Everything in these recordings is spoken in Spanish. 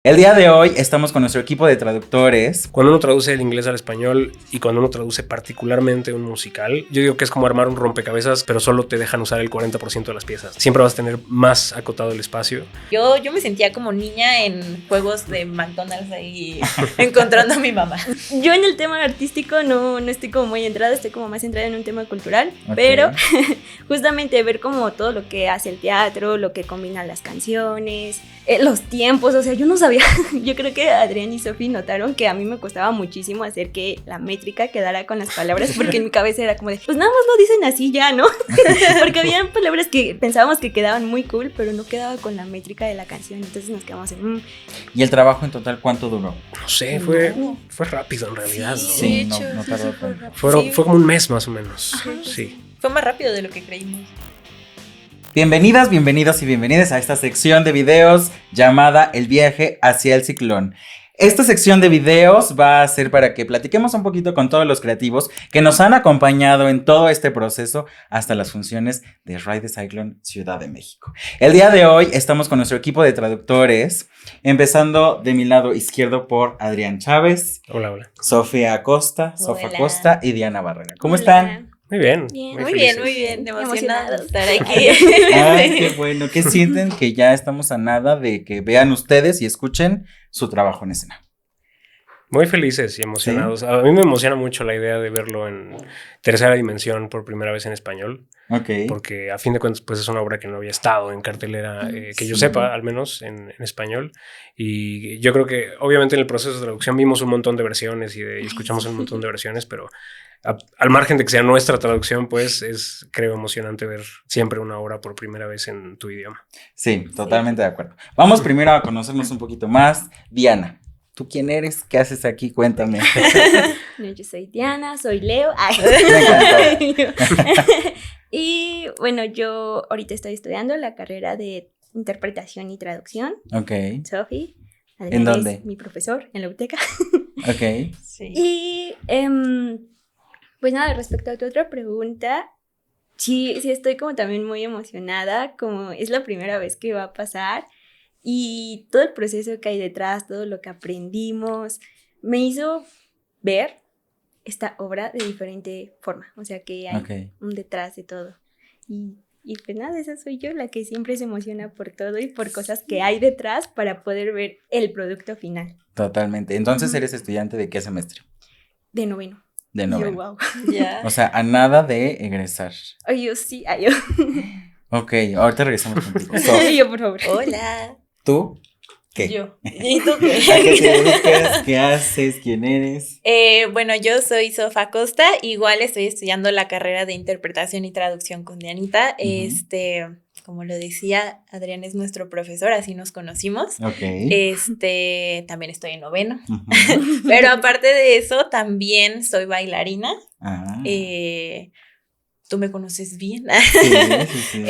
El día de hoy estamos con nuestro equipo de traductores. Cuando uno traduce el inglés al español y cuando uno traduce particularmente un musical, yo digo que es como armar un rompecabezas, pero solo te dejan usar el 40% de las piezas. Siempre vas a tener más acotado el espacio. Yo me sentía como niña en juegos de McDonald's ahí encontrando a mi mamá. Yo en el tema artístico no estoy como muy entrada, estoy como más centrada en un tema cultural, Okay. pero justamente ver como todo lo que hace el teatro, lo que combina las canciones, los tiempos, o sea, yo no sabía, yo creo que Adrián y Sofi notaron que a mí me costaba muchísimo hacer que la métrica quedara con las palabras, porque en mi cabeza era como de, pues nada más lo dicen así ya, ¿no? Porque habían palabras que pensábamos que quedaban muy cool, pero no quedaba con la métrica de la canción, entonces nos quedamos en... ¿Y el trabajo en total cuánto duró? No sé, fue rápido en realidad, ¿no? Sí, no tardó tanto. Fue como un mes más o menos. Ajá. Sí. Fue más rápido de lo que creímos. Bienvenidas, bienvenidos y bienvenidas a esta sección de videos llamada El viaje hacia el ciclón. Esta sección de videos va a ser para que platiquemos un poquito con todos los creativos que nos han acompañado en todo este proceso hasta las funciones de Ride the Cyclone Ciudad de México. El día de hoy estamos con nuestro equipo de traductores, empezando de mi lado izquierdo por Adrián Chávez, Hola. Sofía Acosta, Sofa Hola. Acosta y Diana Barrera. ¿Cómo Hola. están? Muy bien. Muy felices. bien, emocionada Emocionados. de estar aquí. Ay, qué bueno. ¿Qué sienten que ya estamos a nada de que vean ustedes y escuchen su trabajo en escena? Muy felices y emocionados. A mí me emociona mucho la idea de verlo en tercera dimensión por primera vez en español. Ok. Porque a fin de cuentas pues es una obra que no había estado en cartelera, que yo Sí. sepa, al menos en español. Y yo creo que obviamente en el proceso de traducción vimos un montón de versiones y escuchamos un montón de versiones, pero al margen de que sea nuestra traducción, pues es, creo, emocionante ver siempre una obra por primera vez en tu idioma. Sí, totalmente de acuerdo. Vamos primero a conocernos un poquito más. Diana, ¿tú quién eres? ¿Qué haces aquí? Cuéntame. No, yo soy Diana, soy Leo. Ay. Me encantó. Y bueno, yo ahorita estoy estudiando la carrera de interpretación y traducción. Ok, Sofi. ¿En dónde? Es mi profesor en la UTECA. ok. Sí. Y pues nada, respecto a tu otra pregunta, sí estoy como también muy emocionada, como es la primera vez que va a pasar y todo el proceso que hay detrás, todo lo que aprendimos, me hizo ver esta obra de diferente forma, o sea que hay Ok. un detrás de todo. Y pues nada, esa soy yo, la que siempre se emociona por todo y por cosas que hay detrás para poder ver el producto final. Totalmente. Entonces, ¿eres estudiante de qué semestre? De noveno. De Yo, noveno. wow. Ya. O sea, a nada de egresar. Ay, yo sí, ay, yo. Ok, ahorita regresamos contigo. Sof, Yo, por favor. Hola. ¿tú? ¿Qué? Yo. ¿Y tú ¿A qué te qué? dedicas? ¿Qué haces? ¿Quién eres? Bueno, yo soy Sofa Acosta, igual estoy estudiando la carrera de interpretación y traducción con Dianita. Como lo decía, Adrián es nuestro profesor, así nos conocimos. Ok. También estoy en noveno. Ujú. Pero aparte de eso, también soy bailarina. Ah, Tú me conoces bien. sí.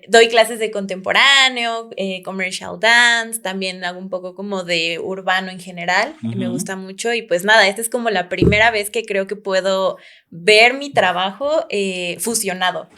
Doy clases de contemporáneo, commercial dance, también hago un poco como de urbano en general, que me Ujú. gusta mucho. Y pues nada, esta es como la primera vez que creo que puedo ver mi trabajo fusionado.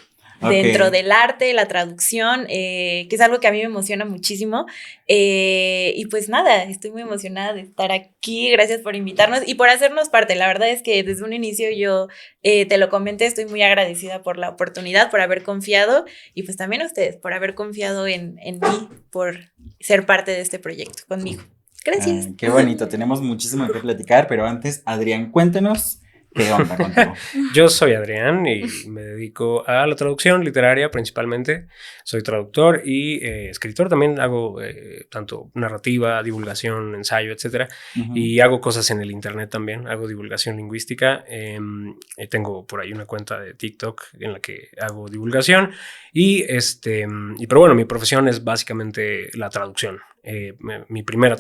Dentro Ok. del arte, la traducción, que es algo que a mí me emociona muchísimo. Y pues nada, estoy muy emocionada de estar aquí. Gracias por invitarnos y por hacernos parte. La verdad es que desde un inicio yo te lo comenté, estoy muy agradecida por la oportunidad, por haber confiado y pues también a ustedes por haber confiado en mí, por ser parte de este proyecto conmigo. Gracias. Qué bonito, tenemos muchísimo que platicar, pero antes, Adrián, cuéntenos qué onda contigo. Yo soy Adrián y me dedico a la traducción literaria principalmente. Soy traductor y escritor. También hago tanto narrativa, divulgación, ensayo, etcétera. Ujú. Y hago cosas en el internet también. Hago divulgación lingüística. Tengo por ahí una cuenta de TikTok en la que hago divulgación. Pero bueno, mi profesión es básicamente la traducción. Mi primera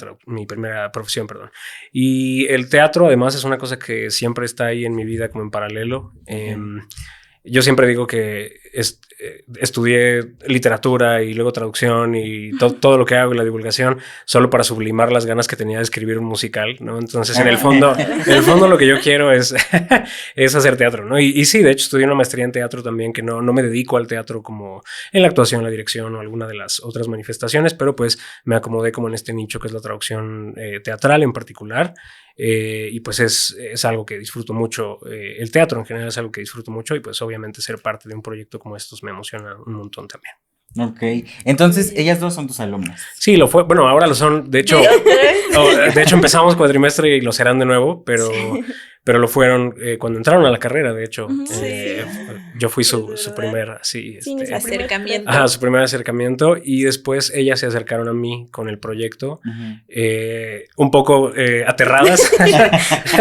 profesión, perdón. Y el teatro además es una cosa que siempre está ahí en mi vida como en paralelo. Yo siempre digo que estudié literatura y luego traducción y todo lo que hago y la divulgación solo para sublimar las ganas que tenía de escribir un musical, ¿no? Entonces, en el fondo lo que yo quiero es hacer teatro, ¿no? Y sí, de hecho, estudié una maestría en teatro también, que no me dedico al teatro como en la actuación, la dirección o alguna de las otras manifestaciones, pero pues me acomodé como en este nicho que es la traducción teatral en particular. Y pues es algo que disfruto mucho. El teatro en general es algo que disfruto mucho y pues obviamente ser parte de un proyecto como estos me emociona un montón también. Ok, entonces ellas dos son tus alumnas. Sí, lo fue. Bueno, ahora lo son. De hecho, empezamos cuatrimestre y lo serán de nuevo, pero lo fueron cuando entraron a la carrera, de hecho. Yo fui su primer acercamiento. Ajá, su primer acercamiento y después ellas se acercaron a mí con el proyecto, un poco aterradas.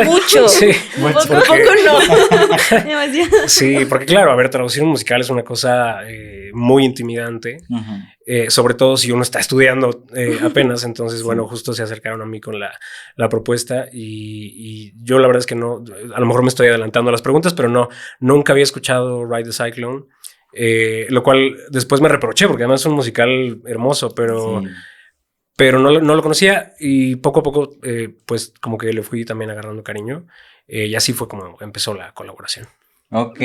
Mucho. Sí, un poco no. Demasiado. Sí, porque claro, a ver, traducir un musical es una cosa muy intimidante. Sobre todo si uno está estudiando apenas, entonces bueno, justo se acercaron a mí con la propuesta y yo la verdad es que no, a lo mejor me estoy adelantando a las preguntas, pero nunca había escuchado Ride the Cyclone, lo cual después me reproché porque además es un musical hermoso, pero no lo conocía y poco a poco pues como que le fui también agarrando cariño y así fue como empezó la colaboración. Ok,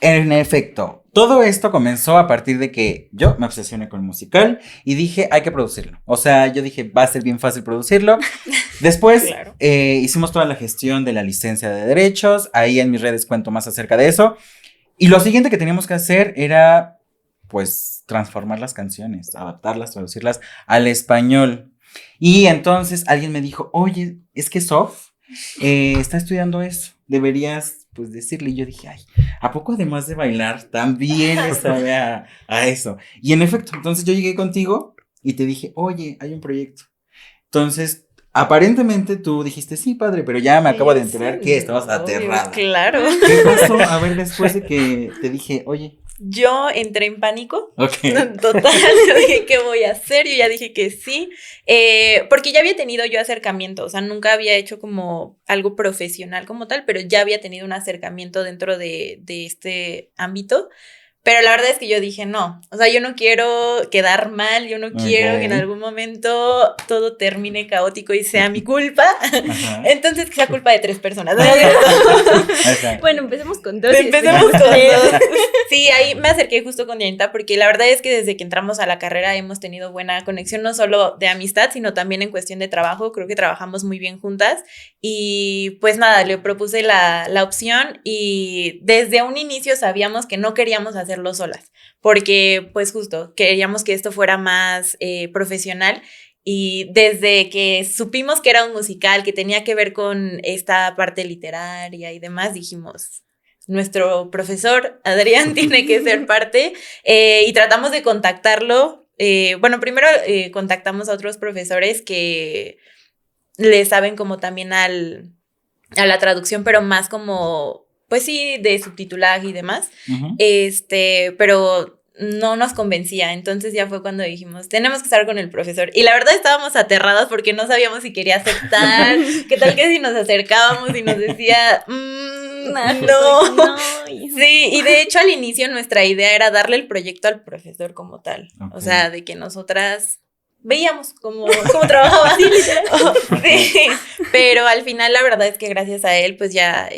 en efecto, todo esto comenzó a partir de que yo me obsesioné con el musical y dije, hay que producirlo. O sea, yo dije, va a ser bien fácil producirlo. Después Claro. hicimos toda la gestión de la licencia de derechos, ahí en mis redes cuento más acerca de eso. Y lo siguiente que teníamos que hacer era, pues, transformar las canciones, adaptarlas, traducirlas al español. Y entonces alguien me dijo, oye, es que Sof está estudiando eso, deberías pues decirle. Y yo dije, ay, ¿a poco además de bailar también le sabe a eso? Y en efecto, entonces yo llegué contigo y te dije, oye, hay un proyecto. Entonces, aparentemente tú dijiste, sí, padre, pero ya me acabo de enterar que estabas aterrada. Claro. ¿Qué pasó? A ver, después de que te dije, oye. Yo entré en pánico. Ok. Total, yo dije, ¿qué voy a hacer? Yo ya dije que sí, porque ya había tenido yo acercamiento, o sea, nunca había hecho como algo profesional como tal, pero ya había tenido un acercamiento dentro de este ámbito. Pero la verdad es que yo dije, no, o sea, yo no quiero quedar mal, yo no quiero que en algún momento todo termine caótico y sea mi culpa. Ajá. Entonces que sea culpa de 3 personas. Bueno, empecemos con 2. Empecemos con 2. Sí, ahí me acerqué justo con Dianita porque la verdad es que desde que entramos a la carrera hemos tenido buena conexión, no solo de amistad, sino también en cuestión de trabajo. Creo que trabajamos muy bien juntas y pues nada, le propuse la opción y desde un inicio sabíamos que no queríamos hacerlo solas, porque pues justo queríamos que esto fuera más profesional. Y desde que supimos que era un musical, que tenía que ver con esta parte literaria y demás, dijimos, nuestro profesor Adrián tiene que ser parte, y tratamos de contactarlo. Bueno, primero contactamos a otros profesores que le saben como también a la traducción, pero más como, pues sí, de subtitulaje y demás, pero no nos convencía, entonces ya fue cuando dijimos, tenemos que estar con el profesor, y la verdad estábamos aterradas porque no sabíamos si quería aceptar, qué tal que si nos acercábamos y nos decía, no, sí, y de hecho al inicio nuestra idea era darle el proyecto al profesor como tal, o sea, de que nosotras veíamos cómo trabajaba. Sí, sí, pero al final la verdad es que gracias a él pues ya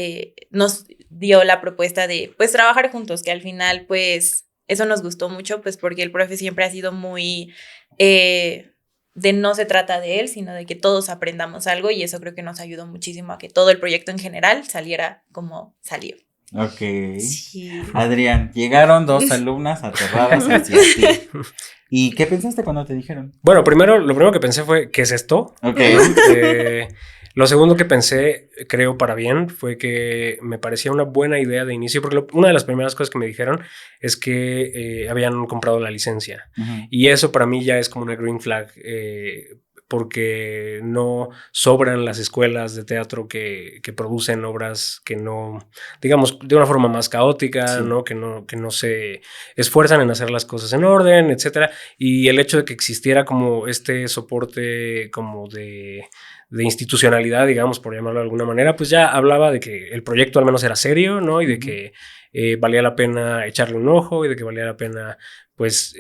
nos dio la propuesta de pues trabajar juntos, que al final pues eso nos gustó mucho, pues porque el profe siempre ha sido muy de no se trata de él, sino de que todos aprendamos algo, y eso creo que nos ayudó muchísimo a que todo el proyecto en general saliera como salió. Ok. Sí. Adrián, llegaron 2 alumnas aterradas hacia ti. ¿Y qué pensaste cuando te dijeron? Bueno, lo primero que pensé fue, ¿qué es esto? Ok. Lo segundo que pensé, creo para bien, fue que me parecía una buena idea de inicio, porque una de las primeras cosas que me dijeron es que habían comprado la licencia. Uh-huh. Y eso para mí ya es como una green flag, porque no sobran las escuelas de teatro que producen obras que no, digamos, de una forma más caótica, sí, ¿no? Que no se esfuerzan en hacer las cosas en orden, etcétera. Y el hecho de que existiera como este soporte como de institucionalidad, digamos, por llamarlo de alguna manera, pues ya hablaba de que el proyecto al menos era serio, ¿no? Y de que valía la pena echarle un ojo y de que valía la pena pues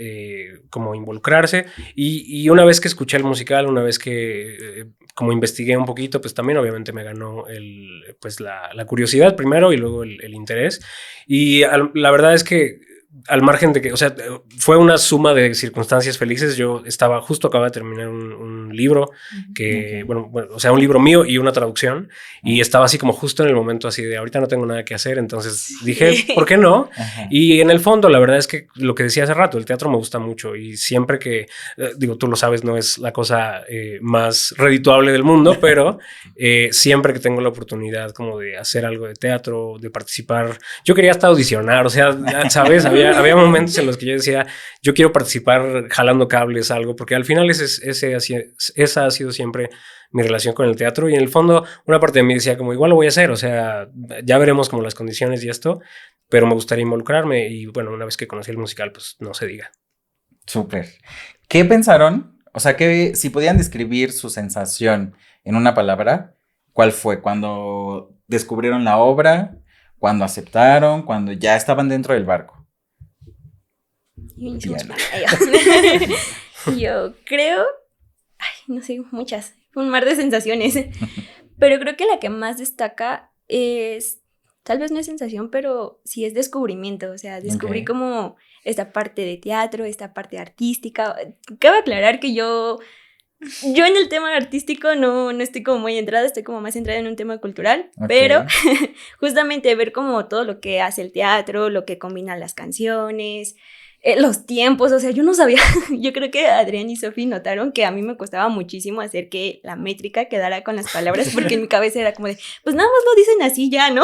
como involucrarse. Y una vez que escuché el musical, una vez que como investigué un poquito, pues también obviamente me ganó pues la curiosidad primero y luego el interés. Y la verdad es que al margen de que, o sea, fue una suma de circunstancias felices. Yo acababa de terminar un libro que, bueno, o sea, un libro mío y una traducción, y estaba así como justo en el momento así de ahorita no tengo nada que hacer, entonces dije, ¿por qué no? Ajá. Y en el fondo, la verdad es que lo que decía hace rato, el teatro me gusta mucho y siempre que, digo, tú lo sabes, no es la cosa más redituable del mundo, pero siempre que tengo la oportunidad como de hacer algo de teatro, de participar, yo quería hasta audicionar, o sea, ¿sabes? Había momentos en los que yo decía, yo quiero participar jalando cables, algo, porque al final esa ha sido siempre mi relación con el teatro, y en el fondo una parte de mí decía como igual lo voy a hacer, o sea, ya veremos como las condiciones y esto, pero me gustaría involucrarme, y bueno, una vez que conocí el musical, pues no se diga. Súper. ¿Qué pensaron? O sea, que si podían describir su sensación en una palabra, ¿cuál fue? ¿Cuando descubrieron la obra? ¿Cuando aceptaron? ¿Cuando ya estaban dentro del barco? Yo creo, no sé, muchas, un mar de sensaciones, pero creo que la que más destaca es, tal vez no es sensación, pero sí es descubrimiento, o sea, descubrí como esta parte de teatro, esta parte artística. Cabe aclarar que yo en el tema artístico no estoy como muy entrada, estoy como más entrada en un tema cultural, pero justamente ver como todo lo que hace el teatro, lo que combina las canciones, los tiempos, o sea, yo no sabía, yo creo que Adrián y Sofi notaron que a mí me costaba muchísimo hacer que la métrica quedara con las palabras, porque en mi cabeza era como de, pues nada más lo dicen así ya, ¿no?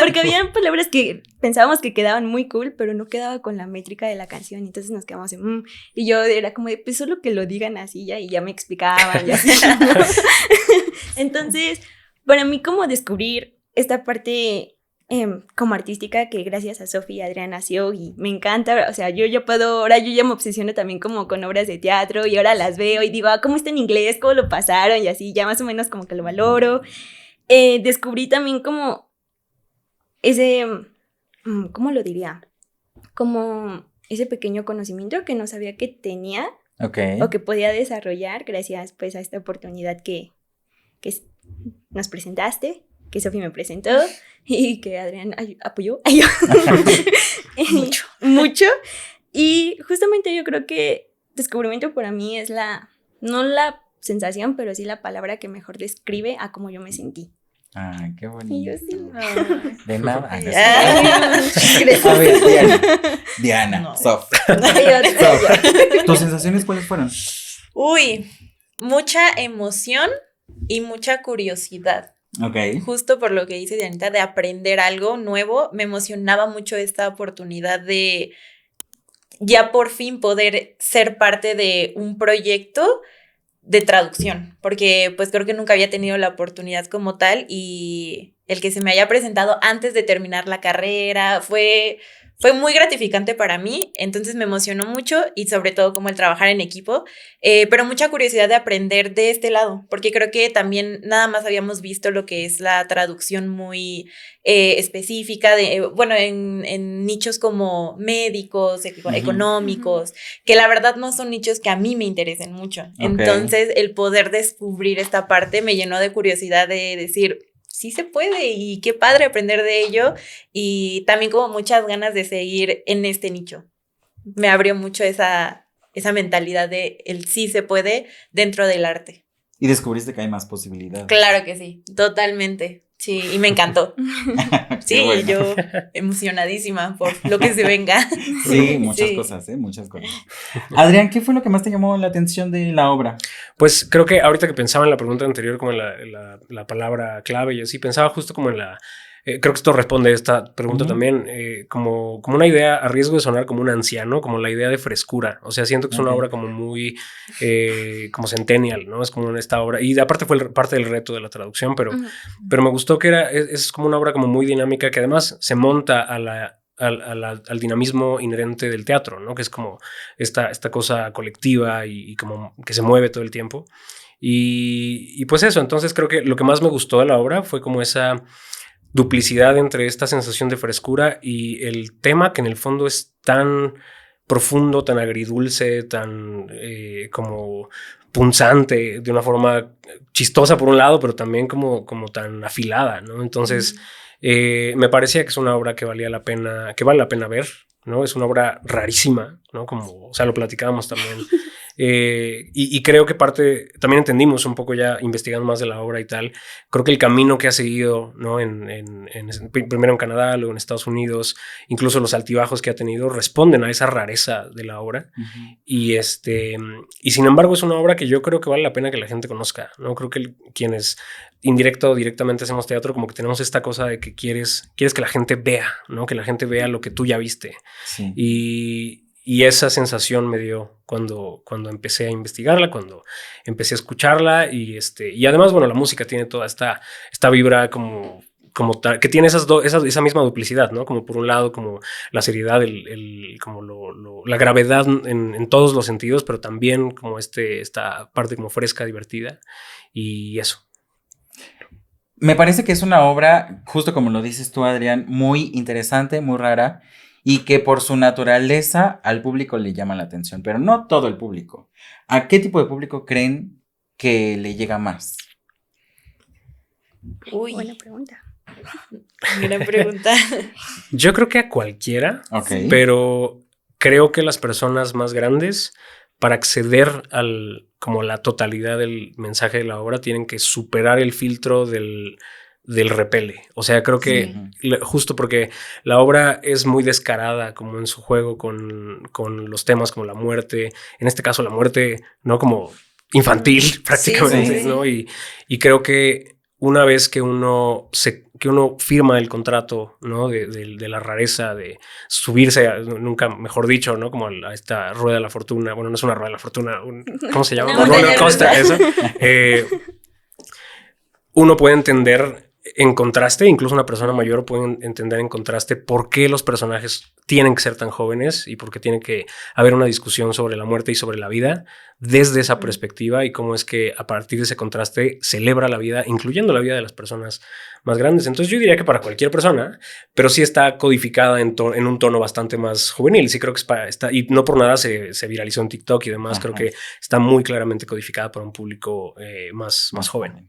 Porque había palabras que pensábamos que quedaban muy cool, pero no quedaba con la métrica de la canción, entonces nos quedamos en, y yo era como de, pues solo que lo digan así ya, y ya me explicaban y así, ¿no? Entonces, para mí como descubrir esta parte como artística que gracias a Sofi y Adrián nació y me encanta, o sea, ahora yo ya me obsesiono también como con obras de teatro y ahora las veo y digo, ¿cómo está en inglés? ¿Cómo lo pasaron? Y así ya más o menos como que lo valoro. Descubrí también como ese, ¿cómo lo diría? Como ese pequeño conocimiento que no sabía que tenía o que podía desarrollar gracias pues a esta oportunidad que nos presentaste, que Sofi me presentó y que Adrián apoyó. Mucho. Y justamente yo creo que descubrimiento para mí es no la sensación, pero sí la palabra que mejor describe a cómo yo me sentí. Ah, qué bonito. Y yo sí. De nada. A ver, Diana, no. Sof. ¿Tus sensaciones cuáles fueron? Uy, mucha emoción y mucha curiosidad. Justo por lo que dice Dianita, de aprender algo nuevo. Me emocionaba mucho esta oportunidad de ya por fin poder ser parte de un proyecto de traducción, porque pues creo que nunca había tenido la oportunidad como tal, y el que se me haya presentado antes de terminar la carrera fue muy gratificante para mí, entonces me emocionó mucho, y sobre todo como el trabajar en equipo, pero mucha curiosidad de aprender de este lado, porque creo que también nada más habíamos visto lo que es la traducción muy específica, en nichos como médicos, económicos, que la verdad no son nichos que a mí me interesen mucho. Entonces el poder descubrir esta parte me llenó de curiosidad de decir, sí se puede, y qué padre aprender de ello, y también como muchas ganas de seguir en este nicho. Me abrió mucho esa mentalidad de el sí se puede dentro del arte. Y descubriste que hay más posibilidades. Claro que sí, totalmente. Sí, y me encantó. Sí, bueno. Yo emocionadísima por lo que se venga. Sí, muchas cosas. Adrián, ¿qué fue lo que más te llamó la atención de la obra? Pues creo que ahorita que pensaba en la pregunta anterior, como en la palabra clave y así, pensaba justo como en creo que esto responde a esta pregunta también, como una idea, a riesgo de sonar como un anciano, como la idea de frescura. O sea, siento que es una obra como muy, como centennial, ¿no? Es como esta obra, y aparte fue parte del reto de la traducción, pero me gustó que es como una obra como muy dinámica, que además se monta al dinamismo inherente del teatro, ¿no? Que es como esta cosa colectiva y como que se mueve todo el tiempo. Y pues eso, entonces creo que lo que más me gustó de la obra fue como esa duplicidad entre esta sensación de frescura y el tema que en el fondo es tan profundo, tan agridulce, tan como punzante, de una forma chistosa por un lado, pero también como tan afilada, ¿no? Entonces, me parecía que es una obra que vale la pena ver, ¿no? Es una obra rarísima, ¿no? Como, o sea, lo platicábamos también. Y creo que también entendimos un poco ya investigando más de la obra y tal, creo que el camino que ha seguido, ¿no? Primero en Canadá, luego en Estados Unidos, incluso los altibajos que ha tenido responden a esa rareza de la obra. Y sin embargo es una obra que yo creo que vale la pena que la gente conozca, ¿no? Creo que quienes indirecto o directamente hacemos teatro, como que tenemos esta cosa de que quieres que la gente vea, ¿no? Que la gente vea lo que tú ya viste. Sí. Y esa sensación me dio cuando empecé a investigarla, cuando empecé a escucharla y además, bueno, la música tiene toda esta vibra como tal, que tiene esa misma duplicidad, ¿no? Como por un lado, como la seriedad, como la gravedad en todos los sentidos, pero también como esta parte como fresca, divertida y eso. Me parece que es una obra, justo como lo dices tú, Adrián, muy interesante, muy rara, y que por su naturaleza al público le llama la atención, pero no todo el público. ¿A qué tipo de público creen que le llega más? Uy, Buena pregunta. gran pregunta. Yo creo que a cualquiera, Okay. pero creo que las personas más grandes, para acceder como la totalidad del mensaje de la obra, tienen que superar el filtro del repele. O sea, creo que justo porque la obra es muy descarada como en su juego con los temas como la muerte, en este caso la muerte, ¿no? Como infantil prácticamente, sí. ¿no? Y creo que una vez que uno firma el contrato, ¿no? de la rareza, de subirse, nunca mejor dicho, ¿no? Como a esta rueda de la fortuna. Bueno, no es una rueda de la fortuna. ¿Cómo se llama? Una roller coaster, eso. Uno puede entender en contraste, incluso una persona mayor puede entender en contraste por qué los personajes tienen que ser tan jóvenes y por qué tiene que haber una discusión sobre la muerte y sobre la vida desde esa perspectiva y cómo es que a partir de ese contraste celebra la vida, incluyendo la vida de las personas más grandes. Entonces yo diría que para cualquier persona, pero sí está codificada en un tono bastante más juvenil. Sí creo que y no por nada se viralizó en TikTok y demás. Ajá. Creo que está muy claramente codificada para un público más joven.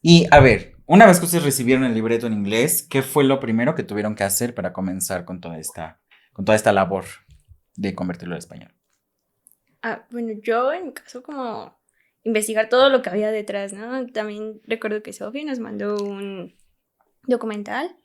Y a ver, una vez que ustedes recibieron el libreto en inglés, ¿qué fue lo primero que tuvieron que hacer para comenzar con toda esta labor de convertirlo al español? Bueno, yo en mi caso como investigar todo lo que había detrás, ¿no? También recuerdo que Sofi nos mandó un documental,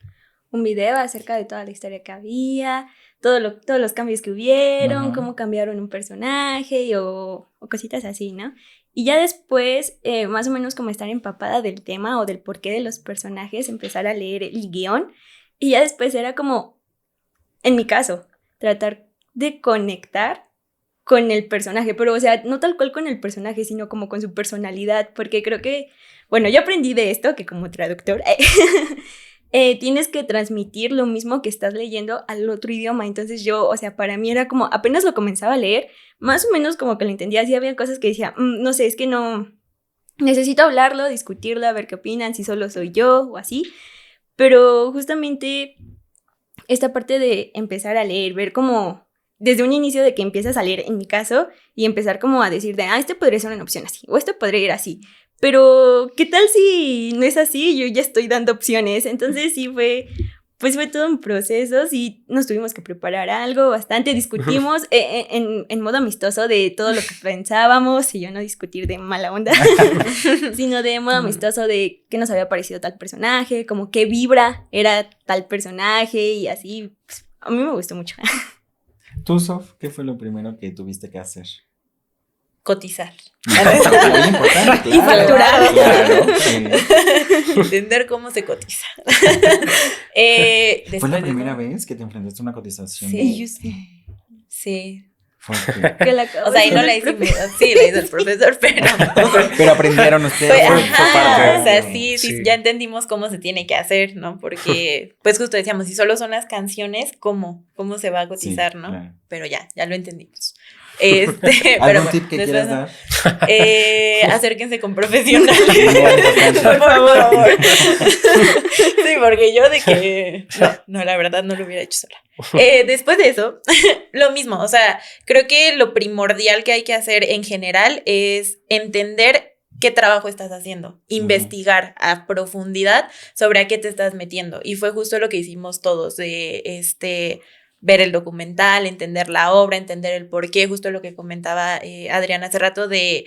un video acerca de toda la historia que había, todos los cambios que hubieron, cómo cambiaron un personaje o cositas así, ¿no? Y ya después, más o menos como estar empapada del tema o del porqué de los personajes, empezar a leer el guión. Y ya después era como, en mi caso, tratar de conectar con el personaje. Pero, o sea, no tal cual con el personaje, sino como con su personalidad. Porque creo que, bueno, yo aprendí de esto, que como traductor, tienes que transmitir lo mismo que estás leyendo al otro idioma. Entonces yo, o sea, para mí era como, apenas lo comenzaba a leer, más o menos como que lo entendía. Sí había cosas que decía, no sé, es que no, necesito hablarlo, discutirlo, a ver qué opinan, si solo soy yo o así. Pero justamente esta parte de empezar a leer, ver como desde un inicio de que empiezas a leer, en mi caso, y empezar como a decir de, este podría ser una opción así, o esto podría ir así. Pero, ¿qué tal si no es así? Yo ya estoy dando opciones. Entonces sí fue todo un proceso. Sí nos tuvimos que preparar algo bastante. Discutimos en modo amistoso de todo lo que pensábamos. Y yo no discutir de mala onda, sino de modo amistoso de qué nos había parecido tal personaje, como qué vibra era tal personaje y así. Pues, a mí me gustó mucho. ¿Tú, Sof, qué fue lo primero que tuviste que hacer? Cotizar. Muy importante, Y facturar. Claro, sí. Entender cómo se cotiza. ¿Fue la primera vez que te enfrentaste a una cotización? Sí, yo sí. Sí. O sea, ahí no la hicimos. Sí, la hizo el profesor, pero aprendieron ustedes. Fue parte. O sea, sí, ya entendimos cómo se tiene que hacer, ¿no? Porque, pues justo decíamos, si solo son las canciones, ¿cómo se va a cotizar, no? Claro. Pero ya lo entendimos. ¿Algún tip que quieras dar? Acérquense con profesionales. Por favor. Sí, porque yo de que... No, la verdad no lo hubiera hecho sola. Después de eso, lo mismo. O sea, creo que lo primordial que hay que hacer en general es entender qué trabajo estás haciendo, investigar a profundidad sobre a qué te estás metiendo. Y fue justo lo que hicimos todos, de ver el documental, entender la obra, entender el porqué, justo lo que comentaba Adrián hace rato, de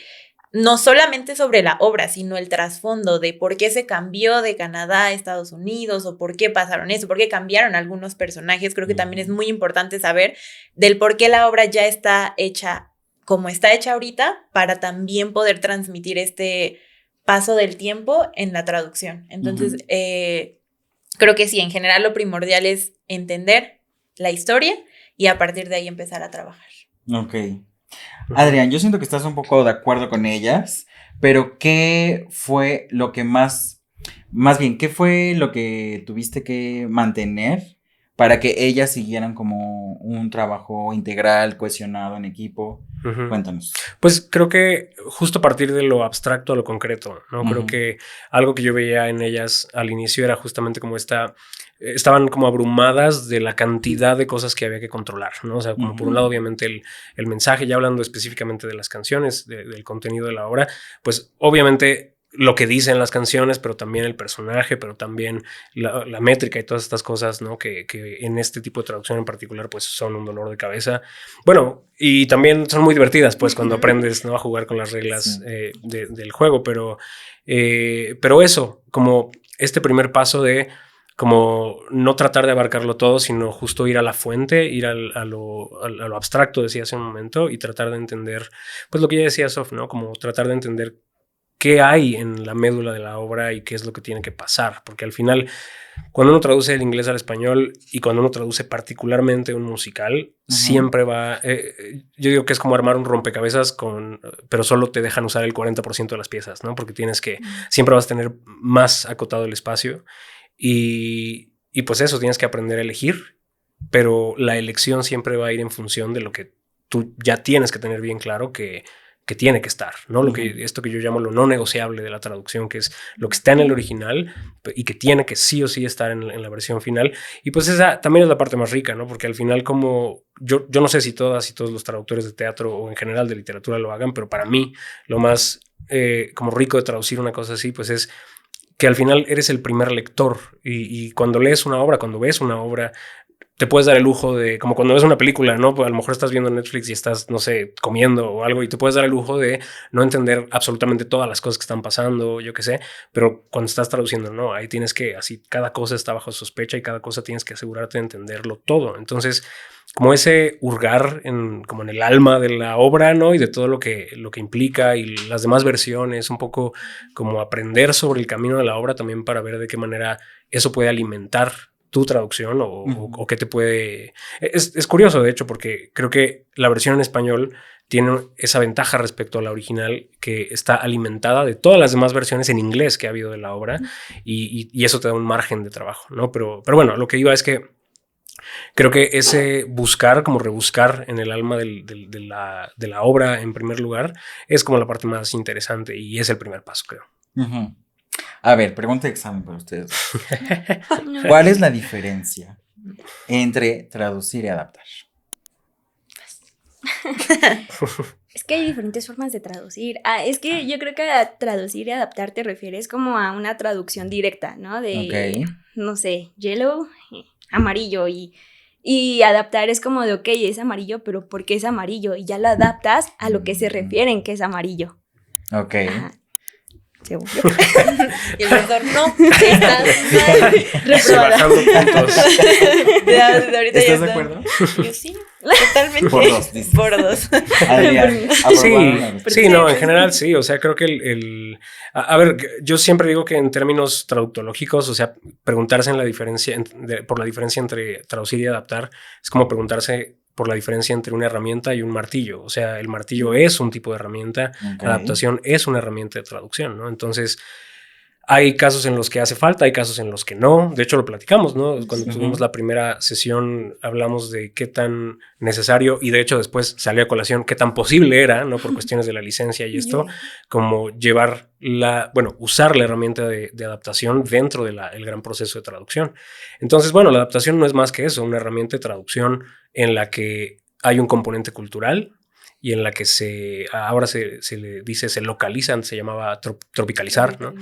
no solamente sobre la obra, sino el trasfondo de por qué se cambió de Canadá a Estados Unidos, o por qué pasaron eso, por qué cambiaron algunos personajes. Creo que también es muy importante saber del por qué la obra ya está hecha como está hecha ahorita, para también poder transmitir este paso del tiempo en la traducción. Entonces, creo que sí, en general lo primordial es entender la historia y a partir de ahí empezar a trabajar. Ok. Adrián, yo siento que estás un poco de acuerdo con ellas, pero ¿qué fue lo que más bien, qué fue lo que tuviste que mantener para que ellas siguieran como un trabajo integral, cohesionado en equipo? Cuéntanos. Pues creo que justo a partir de lo abstracto a lo concreto, ¿no? Creo que algo que yo veía en ellas al inicio era justamente como estaban como abrumadas de la cantidad de cosas que había que controlar, ¿no? O sea, como por un lado, obviamente, el mensaje, ya hablando específicamente de las canciones, del contenido de la obra, pues obviamente lo que dicen las canciones, pero también el personaje, pero también la métrica y todas estas cosas, ¿no? Que en este tipo de traducción en particular, pues son un dolor de cabeza. Bueno, y también son muy divertidas, pues, cuando aprendes, ¿no? A jugar con las reglas del juego, pero eso, como este primer paso de como no tratar de abarcarlo todo, sino justo ir a la fuente, ir a lo abstracto, decía hace un momento, y tratar de entender, pues lo que ya decía Sof, ¿no? Como tratar de entender qué hay en la médula de la obra y qué es lo que tiene que pasar, porque al final, cuando uno traduce el inglés al español y cuando uno traduce particularmente un musical, siempre va, yo digo que es como armar un rompecabezas pero solo te dejan usar el 40% de las piezas, ¿no? Porque siempre vas a tener más acotado el espacio y pues eso, tienes que aprender a elegir, pero la elección siempre va a ir en función de lo que tú ya tienes que tener bien claro que tiene que estar, ¿no? Esto que yo llamo lo no negociable de la traducción, que es lo que está en el original y que tiene que sí o sí estar en la versión final. Y pues esa también es la parte más rica, ¿no? Porque al final, como yo no sé si todas y todos los traductores de teatro o en general de literatura lo hagan, pero para mí lo más como rico de traducir una cosa así, pues es que al final eres el primer lector y cuando lees una obra, cuando ves una obra, te puedes dar el lujo de, como cuando ves una película, ¿no? Pues a lo mejor estás viendo Netflix y estás, no sé, comiendo o algo y te puedes dar el lujo de no entender absolutamente todas las cosas que están pasando, yo qué sé, pero cuando estás traduciendo, no, ahí tienes que, así, cada cosa está bajo sospecha y cada cosa tienes que asegurarte de entenderlo todo. Entonces, como ese hurgar como en el alma de la obra, ¿no? Y de todo lo que implica y las demás versiones, un poco como aprender sobre el camino de la obra también para ver de qué manera eso puede alimentar tu traducción o qué te puede... Es curioso, de hecho, porque creo que la versión en español tiene esa ventaja respecto a la original, que está alimentada de todas las demás versiones en inglés que ha habido de la obra y eso te da un margen de trabajo, ¿no? Pero bueno, lo que iba es que creo que ese buscar, como rebuscar en el alma de la obra en primer lugar, es como la parte más interesante y es el primer paso, creo. A ver, pregunta de examen para ustedes. ¿Cuál es la diferencia entre traducir y adaptar? Es que hay diferentes formas de traducir. Es que yo creo que a traducir y adaptar te refieres como a una traducción directa, ¿no? De, no sé, yellow, amarillo y adaptar es como de, ok, es amarillo, pero ¿por qué es amarillo? Y ya lo adaptas a lo que se refieren que es amarillo. Ok. Ajá. Según yo. Y el profesor, no, estás rebajando puntos. ¿Estás de acuerdo? Yo sí, totalmente. Por dos, dices. Por dos. Adrián, sí, no, en general sí, o sea, creo que a ver, yo siempre digo que en términos traductológicos, o sea, preguntarse por la diferencia entre traducir y adaptar, es como preguntarse por la diferencia entre una herramienta y un martillo. O sea, el martillo es un tipo de herramienta, la adaptación es una herramienta de traducción, ¿no? Entonces, Hay casos en los que hace falta, hay casos en los que no. De hecho, lo platicamos, ¿no? Cuando tuvimos la primera sesión, hablamos de qué tan necesario, y de hecho después salió a colación qué tan posible era, ¿no? Por cuestiones de la licencia y esto, como usar la herramienta de adaptación dentro del gran proceso de traducción. Entonces, bueno, la adaptación no es más que eso, una herramienta de traducción en la que hay un componente cultural, y en la que ahora se le dice, se localiza, antes se llamaba tropicalizar, ¿no?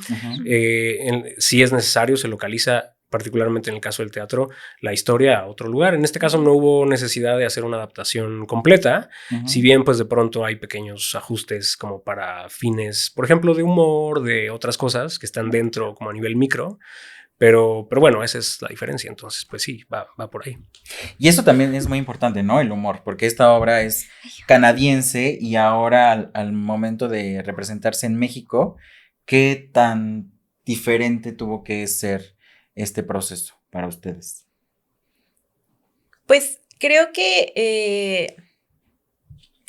Si es necesario, se localiza, particularmente en el caso del teatro, la historia a otro lugar. En este caso no hubo necesidad de hacer una adaptación completa, si bien pues de pronto hay pequeños ajustes como para fines, por ejemplo, de humor, de otras cosas que están dentro como a nivel micro. Pero bueno, esa es la diferencia. Entonces, pues sí, va por ahí. Y eso también es muy importante, ¿no? El humor, porque esta obra es canadiense y ahora al momento de representarse en México, ¿qué tan diferente tuvo que ser este proceso para ustedes? Pues creo que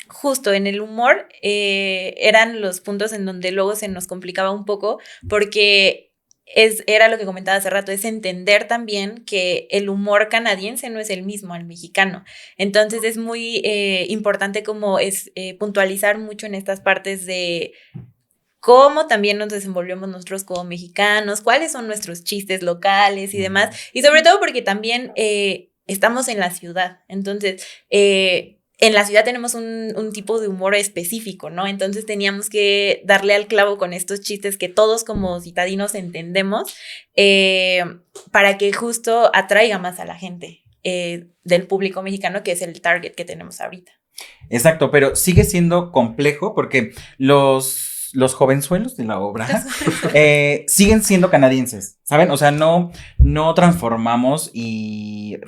justo en el humor eran los puntos en donde luego se nos complicaba un poco, porque era lo que comentaba hace rato, es entender también que el humor canadiense no es el mismo al mexicano. Entonces es muy importante como puntualizar mucho en estas partes de cómo también nos desenvolvemos nosotros como mexicanos, cuáles son nuestros chistes locales y demás. Y sobre todo porque también estamos en la ciudad. Entonces, en la ciudad tenemos un tipo de humor específico, ¿no? Entonces teníamos que darle al clavo con estos chistes que todos como citadinos entendemos para que justo atraiga más a la gente del público mexicano, que es el target que tenemos ahorita. Exacto, pero sigue siendo complejo porque los jovenzuelos de la obra siguen siendo canadienses, ¿saben? O sea, no transformamos y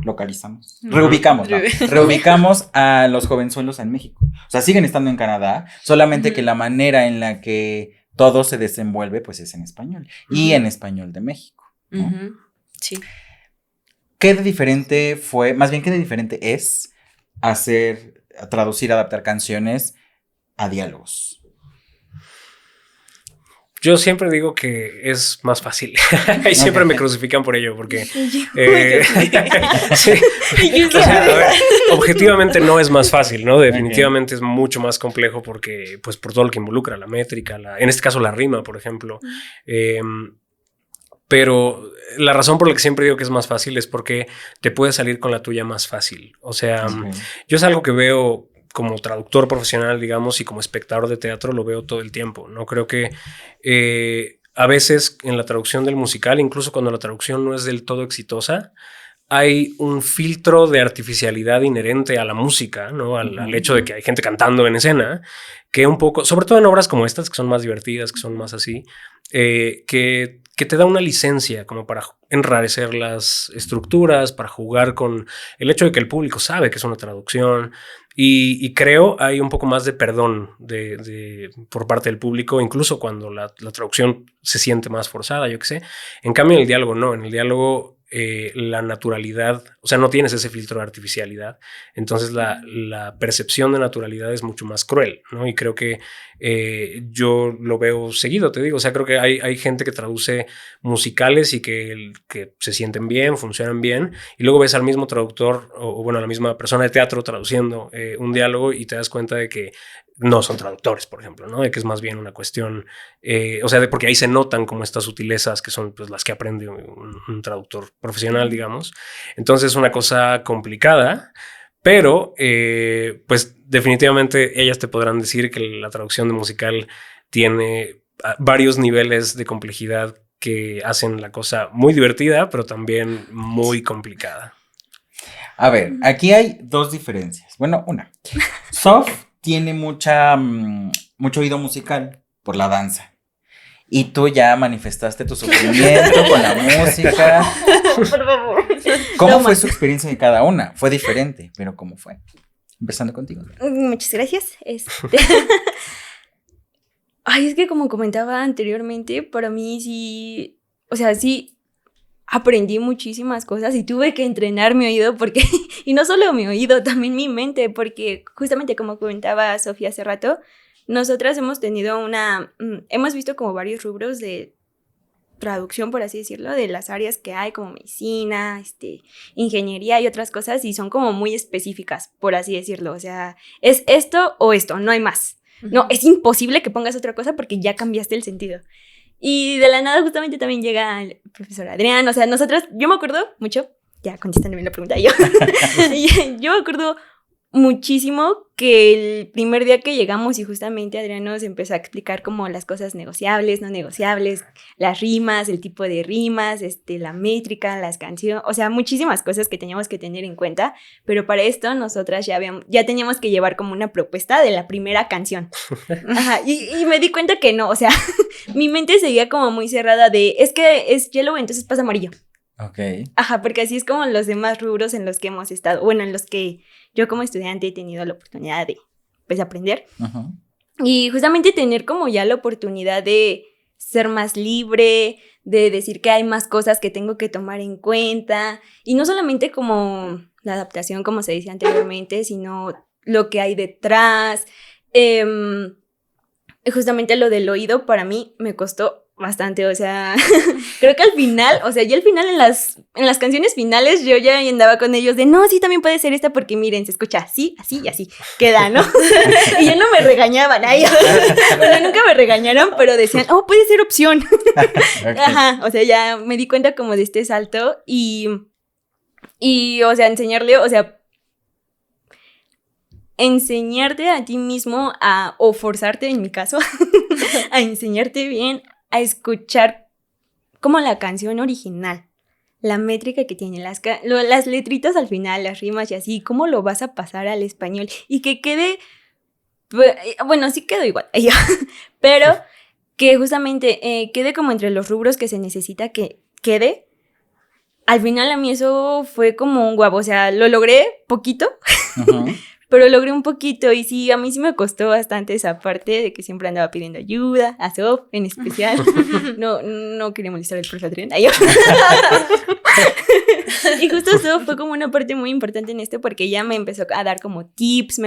reubicamos a los jovenzuelos en México. O sea, siguen estando en Canadá, solamente que la manera en la que todo se desenvuelve, pues es en español. Y en español de México, ¿no? Sí. ¿Qué de diferente es traducir, adaptar canciones a diálogos? Yo siempre digo que es más fácil y siempre me crucifican por ello porque sí, o sea, a ver, objetivamente no es más fácil, ¿no? Definitivamente es mucho más complejo porque, pues, por todo lo que involucra la métrica, en este caso la rima, por ejemplo. Pero la razón por la que siempre digo que es más fácil es porque te puedes salir con la tuya más fácil. O sea, yo es algo que veo como traductor profesional, digamos, y como espectador de teatro lo veo todo el tiempo, ¿no? Creo que a veces en la traducción del musical, incluso cuando la traducción no es del todo exitosa, hay un filtro de artificialidad inherente a la música, ¿no? Al hecho de que hay gente cantando en escena, que un poco, sobre todo en obras como estas, que son más divertidas, que son más así, que te da una licencia como para enrarecer las estructuras, para jugar con el hecho de que el público sabe que es una traducción. Y creo hay un poco más de perdón por parte del público, incluso cuando la traducción se siente más forzada, yo qué sé. En cambio, en el diálogo no. En el diálogo la naturalidad, o sea, no tienes ese filtro de artificialidad. Entonces la percepción de naturalidad es mucho más cruel, ¿no? Y creo que yo lo veo seguido, te digo. O sea, creo que hay gente que traduce musicales y que se sienten bien, funcionan bien, y luego ves al mismo traductor o bueno, a la misma persona de teatro traduciendo un diálogo y te das cuenta de que no son traductores, por ejemplo, ¿no? De que es más bien una cuestión, o sea, porque ahí se notan como estas sutilezas que son pues las que aprende un traductor profesional, digamos. Entonces es una cosa complicada, pero pues definitivamente ellas te podrán decir que la traducción de musical tiene varios niveles de complejidad que hacen la cosa muy divertida, pero también muy complicada. A ver, aquí hay dos diferencias. Bueno, una. Sof tiene mucho oído musical por la danza. Y tú ya manifestaste tu sufrimiento con la música. Por favor. ¿Cómo fue su experiencia de cada una? Fue diferente, pero ¿cómo fue? Empezando contigo. Muchas gracias. Ay, es que como comentaba anteriormente, para mí sí, o sea, sí aprendí muchísimas cosas y tuve que entrenar mi oído porque, y no solo mi oído, también mi mente, porque justamente como comentaba Sofía hace rato, nosotras hemos tenido hemos visto como varios rubros de traducción, por así decirlo, de las áreas que hay, como medicina, ingeniería y otras cosas, y son como muy específicas, por así decirlo. O sea, es esto o esto, no hay más. No, es imposible que pongas otra cosa porque ya cambiaste el sentido. Y de la nada justamente también llega el profesor Adrián. O sea, nosotras, yo me acuerdo mucho, ya contestando bien la pregunta yo me acuerdo muchísimo que el primer día que llegamos y justamente Adrián nos empezó a explicar como las cosas negociables, no negociables, las rimas, el tipo de rimas, la métrica, las canciones, o sea, muchísimas cosas que teníamos que tener en cuenta, pero para esto nosotras ya teníamos que llevar como una propuesta de la primera canción. Ajá, y me di cuenta que no, o sea, mi mente seguía como muy cerrada es que es yellow, entonces pasa amarillo. Ok. Ajá, porque así es como los demás rubros en los que hemos estado, bueno, en los que yo como estudiante he tenido la oportunidad de, pues, aprender. Uh-huh. Y justamente tener como ya la oportunidad de ser más libre, de decir que hay más cosas que tengo que tomar en cuenta. Y no solamente como la adaptación, como se decía anteriormente, sino lo que hay detrás. Justamente lo del oído para mí me costó bastante, o sea, creo que al final, o sea, ya al final en las canciones finales yo ya andaba con ellos de, no, sí, también puede ser esta porque miren, se escucha así, así y así, queda, ¿no? Y ya no me regañaban, bueno, nunca me regañaron, pero decían, oh, puede ser opción. Okay. Ajá, o sea, ya me di cuenta como de este salto y, o sea, enseñarte a ti mismo o forzarte, en mi caso, a enseñarte bien, a escuchar como la canción original, la métrica que tiene, las letritas al final, las rimas y así, cómo lo vas a pasar al español y que quede, bueno, sí quedó igual, pero que justamente quede como entre los rubros que se necesita que quede. Al final a mí eso fue como un guapo, o sea, lo logré poquito, uh-huh. Pero logré un poquito y sí, a mí sí me costó bastante esa parte de que siempre andaba pidiendo ayuda, a Sof en especial. No quería molestar al profe Adrián. Y justo Sof fue como una parte muy importante en esto porque ella me empezó a dar como tips,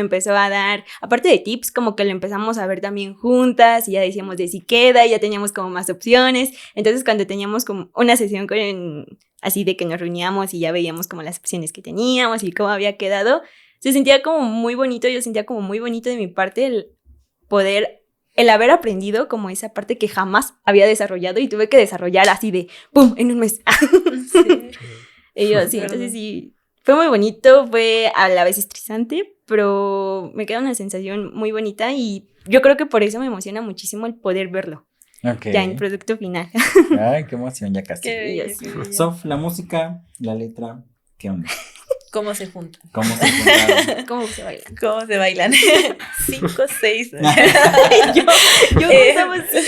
aparte de tips, como que lo empezamos a ver también juntas y ya decíamos de si queda y ya teníamos como más opciones. Entonces cuando teníamos como una sesión así de que nos reuníamos y ya veíamos como las opciones que teníamos y cómo había quedado, se sentía como muy bonito, yo sentía como muy bonito de mi parte el haber aprendido como esa parte que jamás había desarrollado y tuve que desarrollar así de ¡pum! En un mes. Sí. Y yo, sí, entonces sí, fue muy bonito, fue a la vez estresante, pero me queda una sensación muy bonita y yo creo que por eso me emociona muchísimo el poder verlo. Okay. Ya en producto final. Ay, qué emoción, ya casi. Sof, la música, la letra, ¿qué onda? ¿Cómo se juntan? ¿Cómo se juntaron? ¿Cómo se bailan? ¿Cómo se bailan? 5, 6. Yo contaba así.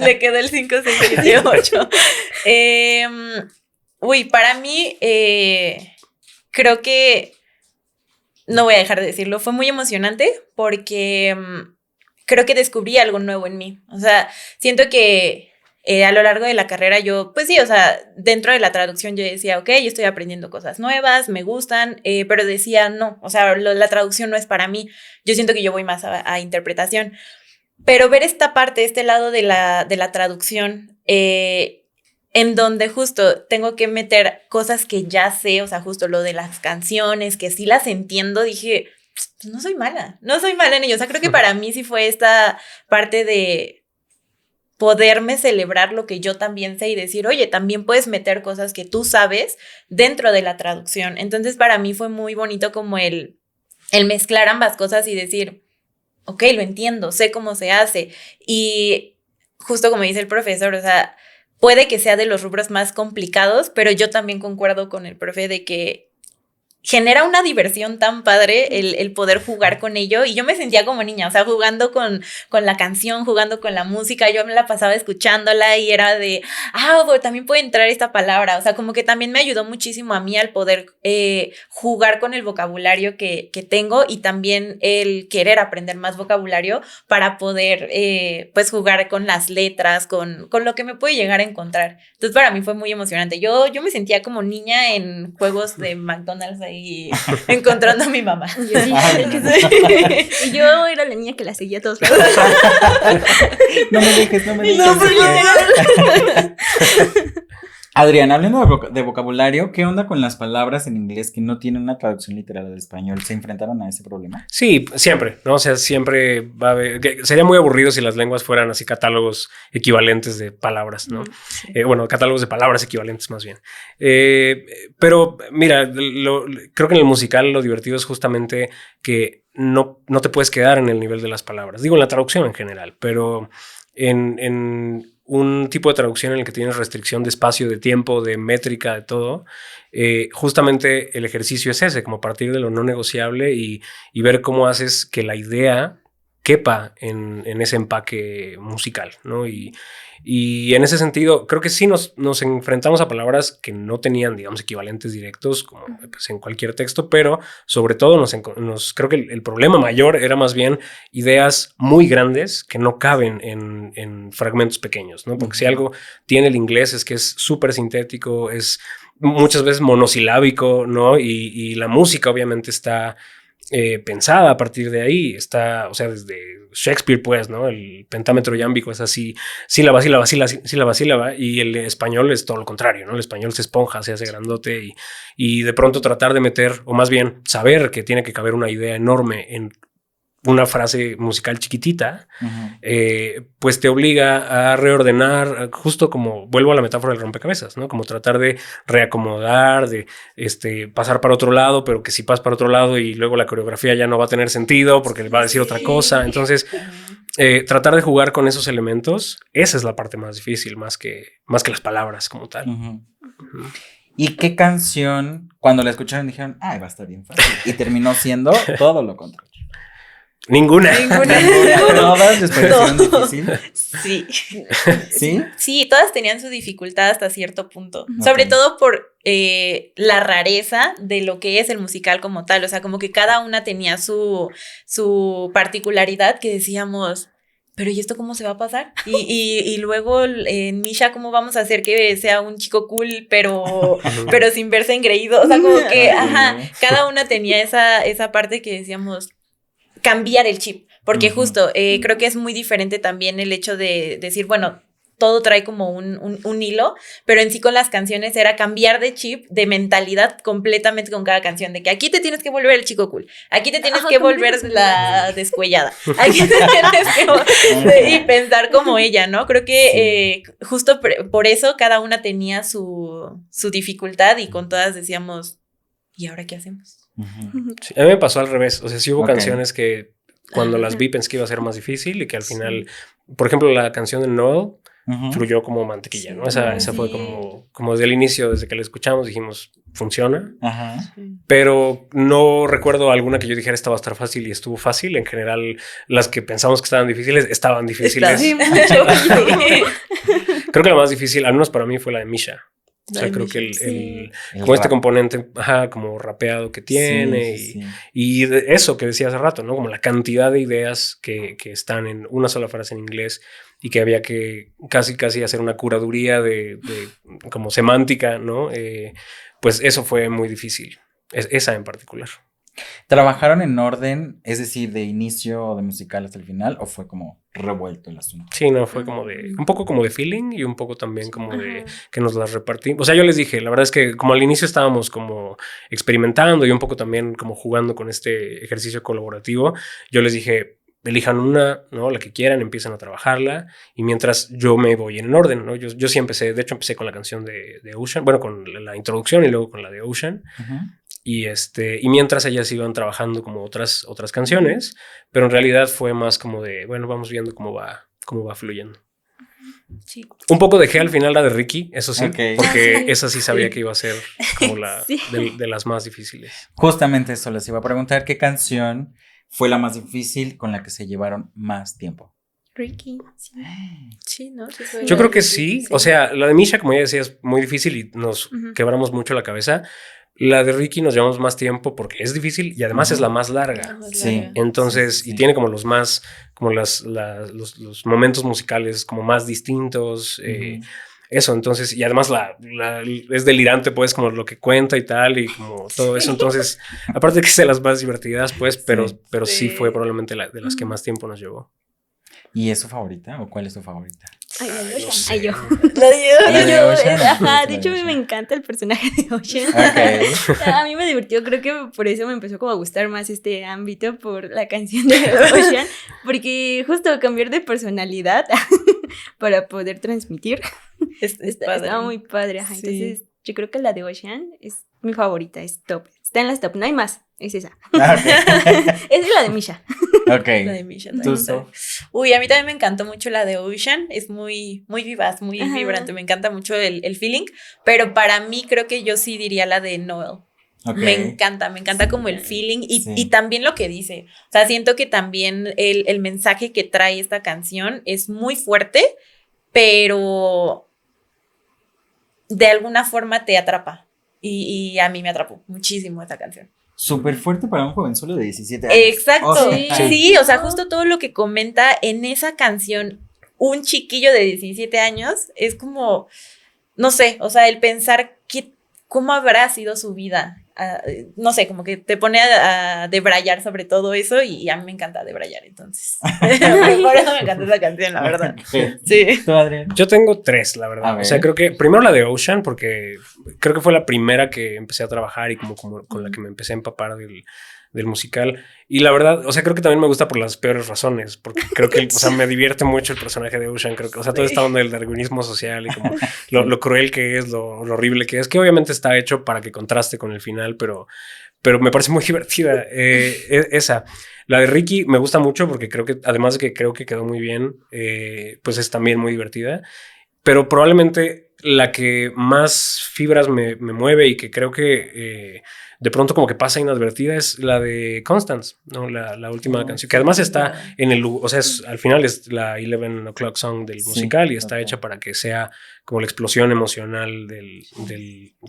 Le quedó el 5, 6, 7, 8. Para mí, creo que, no voy a dejar de decirlo, fue muy emocionante porque creo que descubrí algo nuevo en mí. O sea, siento que a lo largo de la carrera yo, pues sí, o sea, dentro de la traducción yo decía, ok, yo estoy aprendiendo cosas nuevas, me gustan, pero decía, no, o sea, la traducción no es para mí. Yo siento que yo voy más a interpretación. Pero ver esta parte, este lado de la traducción, en donde justo tengo que meter cosas que ya sé, o sea, justo lo de las canciones, que sí las entiendo, dije, pues no soy mala en ello. O sea, creo que para mí sí fue esta parte de poderme celebrar lo que yo también sé y decir, oye, también puedes meter cosas que tú sabes dentro de la traducción. Entonces, para mí fue muy bonito como el mezclar ambas cosas y decir, ok, lo entiendo, sé cómo se hace. Y justo como dice el profesor, o sea, puede que sea de los rubros más complicados, pero yo también concuerdo con el profe de que genera una diversión tan padre el poder jugar con ello, y yo me sentía como niña, o sea, jugando con la canción, jugando con la música, yo me la pasaba escuchándola y era de, también puede entrar esta palabra, o sea, como que también me ayudó muchísimo a mí al poder jugar con el vocabulario que tengo y también el querer aprender más vocabulario para poder, pues, jugar con las letras, con lo que me puede llegar a encontrar. Entonces, para mí fue muy emocionante. Yo me sentía como niña en juegos de McDonald's ahí ahí encontrando a mi mamá. Yo sí, de hecho, sí. Y yo era la niña que la seguía a todos lados. No me dejes. No, por favor. Adrián, hablando de vocabulario, ¿qué onda con las palabras en inglés que no tienen una traducción literal al español? ¿Se enfrentaron a ese problema? Sí, siempre, ¿no? O sea, siempre va a haber... Sería muy aburrido si las lenguas fueran así catálogos equivalentes de palabras, ¿no? Sí. Bueno, catálogos de palabras equivalentes más bien. Pero mira, creo que en el musical lo divertido es justamente que no te puedes quedar en el nivel de las palabras. Digo, en la traducción en general, pero en un tipo de traducción en el que tienes restricción de espacio, de tiempo, de métrica, de todo, justamente el ejercicio es ese, como partir de lo no negociable y ver cómo haces que la idea quepa en ese empaque musical, ¿no? Y en ese sentido, creo que sí nos enfrentamos a palabras que no tenían, digamos, equivalentes directos, como pues, en cualquier texto, pero sobre todo creo que el problema mayor era más bien ideas muy grandes que no caben en fragmentos pequeños, ¿no? Porque si algo tiene el inglés es que es súper sintético, es muchas veces monosilábico, ¿no? Y la música obviamente está pensada a partir de ahí, está, o sea, desde Shakespeare, pues, ¿no? El pentámetro yámbico es así, sílaba, sílaba, sílaba, sílaba, y el español es todo lo contrario, ¿no? El español se esponja, se hace grandote y de pronto tratar de meter, o más bien saber que tiene que caber una idea enorme en una frase musical chiquitita, pues te obliga a reordenar, justo como, vuelvo a la metáfora del rompecabezas, ¿no? Como tratar de reacomodar, de pasar para otro lado, pero que si pasas para otro lado y luego la coreografía ya no va a tener sentido porque le va a decir otra cosa. Entonces, tratar de jugar con esos elementos, esa es la parte más difícil, más que las palabras como tal. ¿Y qué canción, cuando la escucharon, dijeron, ay, va a estar bien fácil? Y terminó siendo todo lo contrario. Ninguna. ¿Todas les parecieron difícil? Sí. ¿Sí? Sí, todas tenían su dificultad hasta cierto punto. Sobre todo por la rareza de lo que es el musical como tal. O sea, como que cada una tenía su particularidad que decíamos, pero ¿y esto cómo se va a pasar? Y luego en Misha, ¿cómo vamos a hacer que sea un chico cool, pero sin verse engreído? O sea, como que, cada una tenía esa parte que decíamos, cambiar el chip, porque justo creo que es muy diferente también el hecho de decir, bueno, todo trae como un hilo, pero en sí con las canciones era cambiar de chip, de mentalidad completamente con cada canción, de que aquí te tienes que volver el chico cool, aquí te tienes que volver la descuellada, aquí te tienes que y pensar como ella, ¿no? Creo que justo por eso cada una tenía su dificultad y con todas decíamos, ¿y ahora qué hacemos? Sí, a mí me pasó al revés. O sea, sí hubo canciones que cuando las vi pensé que iba a ser más difícil y que al final, por ejemplo, la canción de Noel fluyó como mantequilla, ¿no? Esa fue como desde el inicio, desde que la escuchamos, dijimos, funciona. Pero no recuerdo alguna que yo dijera esta va a estar fácil y estuvo fácil. En general, las que pensamos que estaban difíciles, estaban difíciles. Creo que la más difícil, al menos para mí, fue la de Misha. O sea, creo que como este componente como rapeado que tiene y eso que decía hace rato, ¿no? Como la cantidad de ideas que están en una sola frase en inglés y que había que casi hacer una curaduría de como semántica, ¿no? Pues eso fue muy difícil, esa en particular. ¿Trabajaron en orden, es decir, de inicio de musical hasta el final, o fue como revuelto el asunto? Sí, no, fue como un poco como de feeling y un poco también como de que nos las repartimos. O sea, yo les dije, la verdad es que como al inicio estábamos como experimentando y un poco también como jugando con este ejercicio colaborativo, yo les dije, elijan una, ¿no? La que quieran, empiezan a trabajarla y mientras yo me voy en orden, ¿no? Yo sí empecé con la canción de Ocean, bueno, con la introducción y luego con la de Ocean. Y mientras ellas iban trabajando como otras canciones, pero en realidad fue más como de, bueno, vamos viendo cómo va fluyendo. Sí. Un poco dejé al final la de Ricky, eso sí, porque esa sí sabía que iba a ser como la de las más difíciles. Justamente eso les iba a preguntar, ¿qué canción fue la más difícil con la que se llevaron más tiempo? Ricky. Sí, ¿no? Yo creo que sí. O sea, la de Misha, como ya decía, es muy difícil y nos quebramos mucho la cabeza. La de Ricky nos llevamos más tiempo porque es difícil y además es la más larga. Sí. Entonces, y tiene como los más, como los momentos musicales como más distintos. eso, entonces, y además es delirante, pues, como lo que cuenta y tal, y como todo eso, entonces, aparte de que es de las más divertidas, pues, pero sí fue probablemente de las que más tiempo nos llevó. ¿Y es su favorita o cuál es tu favorita? Ay, no sé. ay, yo. La de Ocean. Ajá, de hecho a mí me encanta el personaje de Ocean. Ok. A mí me divirtió, creo que por eso me empezó como a gustar más este ámbito por la canción de Ocean, porque justo cambiar de personalidad para poder transmitir estaba muy padre. Ajá. Sí. Entonces yo creo que la de Ocean es mi favorita, es top. Está en las top, no hay más, es esa. Ah, ok. Es la de Misha. Ok. La de Misha también. ¿Tú, Sof? Uy, a mí también me encantó mucho la de Ocean. Es muy, muy vivaz, muy Ajá. vibrante. Me encanta mucho el feeling. Pero para mí creo que yo sí diría la de Noel. Ok. Me encanta como el feeling y, Sí. y también lo que dice. O sea, siento que también el mensaje que trae esta canción es muy fuerte, pero de alguna forma te atrapa. Y a mí me atrapó muchísimo esta canción. Súper fuerte para un joven solo de 17 años. Exacto. O sea, Sí, o sea, justo todo lo que comenta en esa canción un chiquillo de 17 años es como, no sé, o sea, el pensar cómo habrá sido su vida. No sé, como que te pone a debrayar sobre todo eso y a mí me encanta debrayar, entonces. Por eso me encanta esa canción, la verdad. Sí. ¿Tú, Adrián? Yo tengo 3, la A verdad. ver. O sea, creo que primero la de Ocean, porque creo que fue la primera que empecé a trabajar y como con la que me empecé a empapar del musical. Y la verdad, o sea, creo que también me gusta por las peores razones, porque creo que, o sea, me divierte mucho el personaje de Ocean. Creo que, o sea, toda esta onda del darwinismo social y como lo cruel que es, lo horrible que es, que obviamente está hecho para que contraste con el final, pero me parece muy divertida esa. La de Ricky me gusta mucho porque creo que, además de que creo que quedó muy bien, pues es también muy divertida. Pero probablemente la que más fibras me mueve y que creo que de pronto como que pasa inadvertida es la de Constance, ¿no? La última canción, que además está en el, o sea, al final es la 11 O'Clock Song del musical y está hecha para que sea como la explosión emocional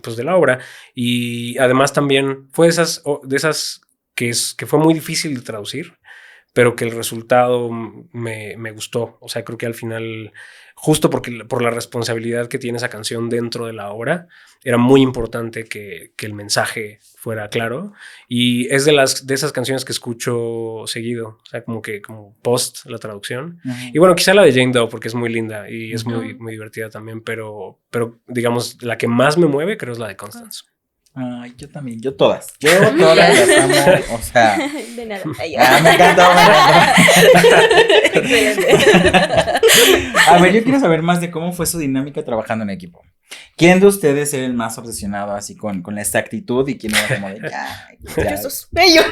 pues de la obra. Y además también fue de esas que fue muy difícil de traducir, pero que el resultado me gustó. O sea, creo que al final, justo por la responsabilidad que tiene esa canción dentro de la obra, era muy importante que el mensaje fuera claro. Y es de esas canciones que escucho seguido, o sea, como post la traducción. Y bueno, quizá la de Jane Doe, porque es muy linda y es muy, muy divertida también, pero digamos, la que más me mueve creo es la de Constance. Ay, yo también, yo todas las amo, o sea. De nada. Me encantó. A ver, yo quiero saber más de cómo fue su dinámica trabajando en equipo. ¿Quién de ustedes era el más obsesionado así con esta actitud y quién era como de ya? Ellos dos. Ellos.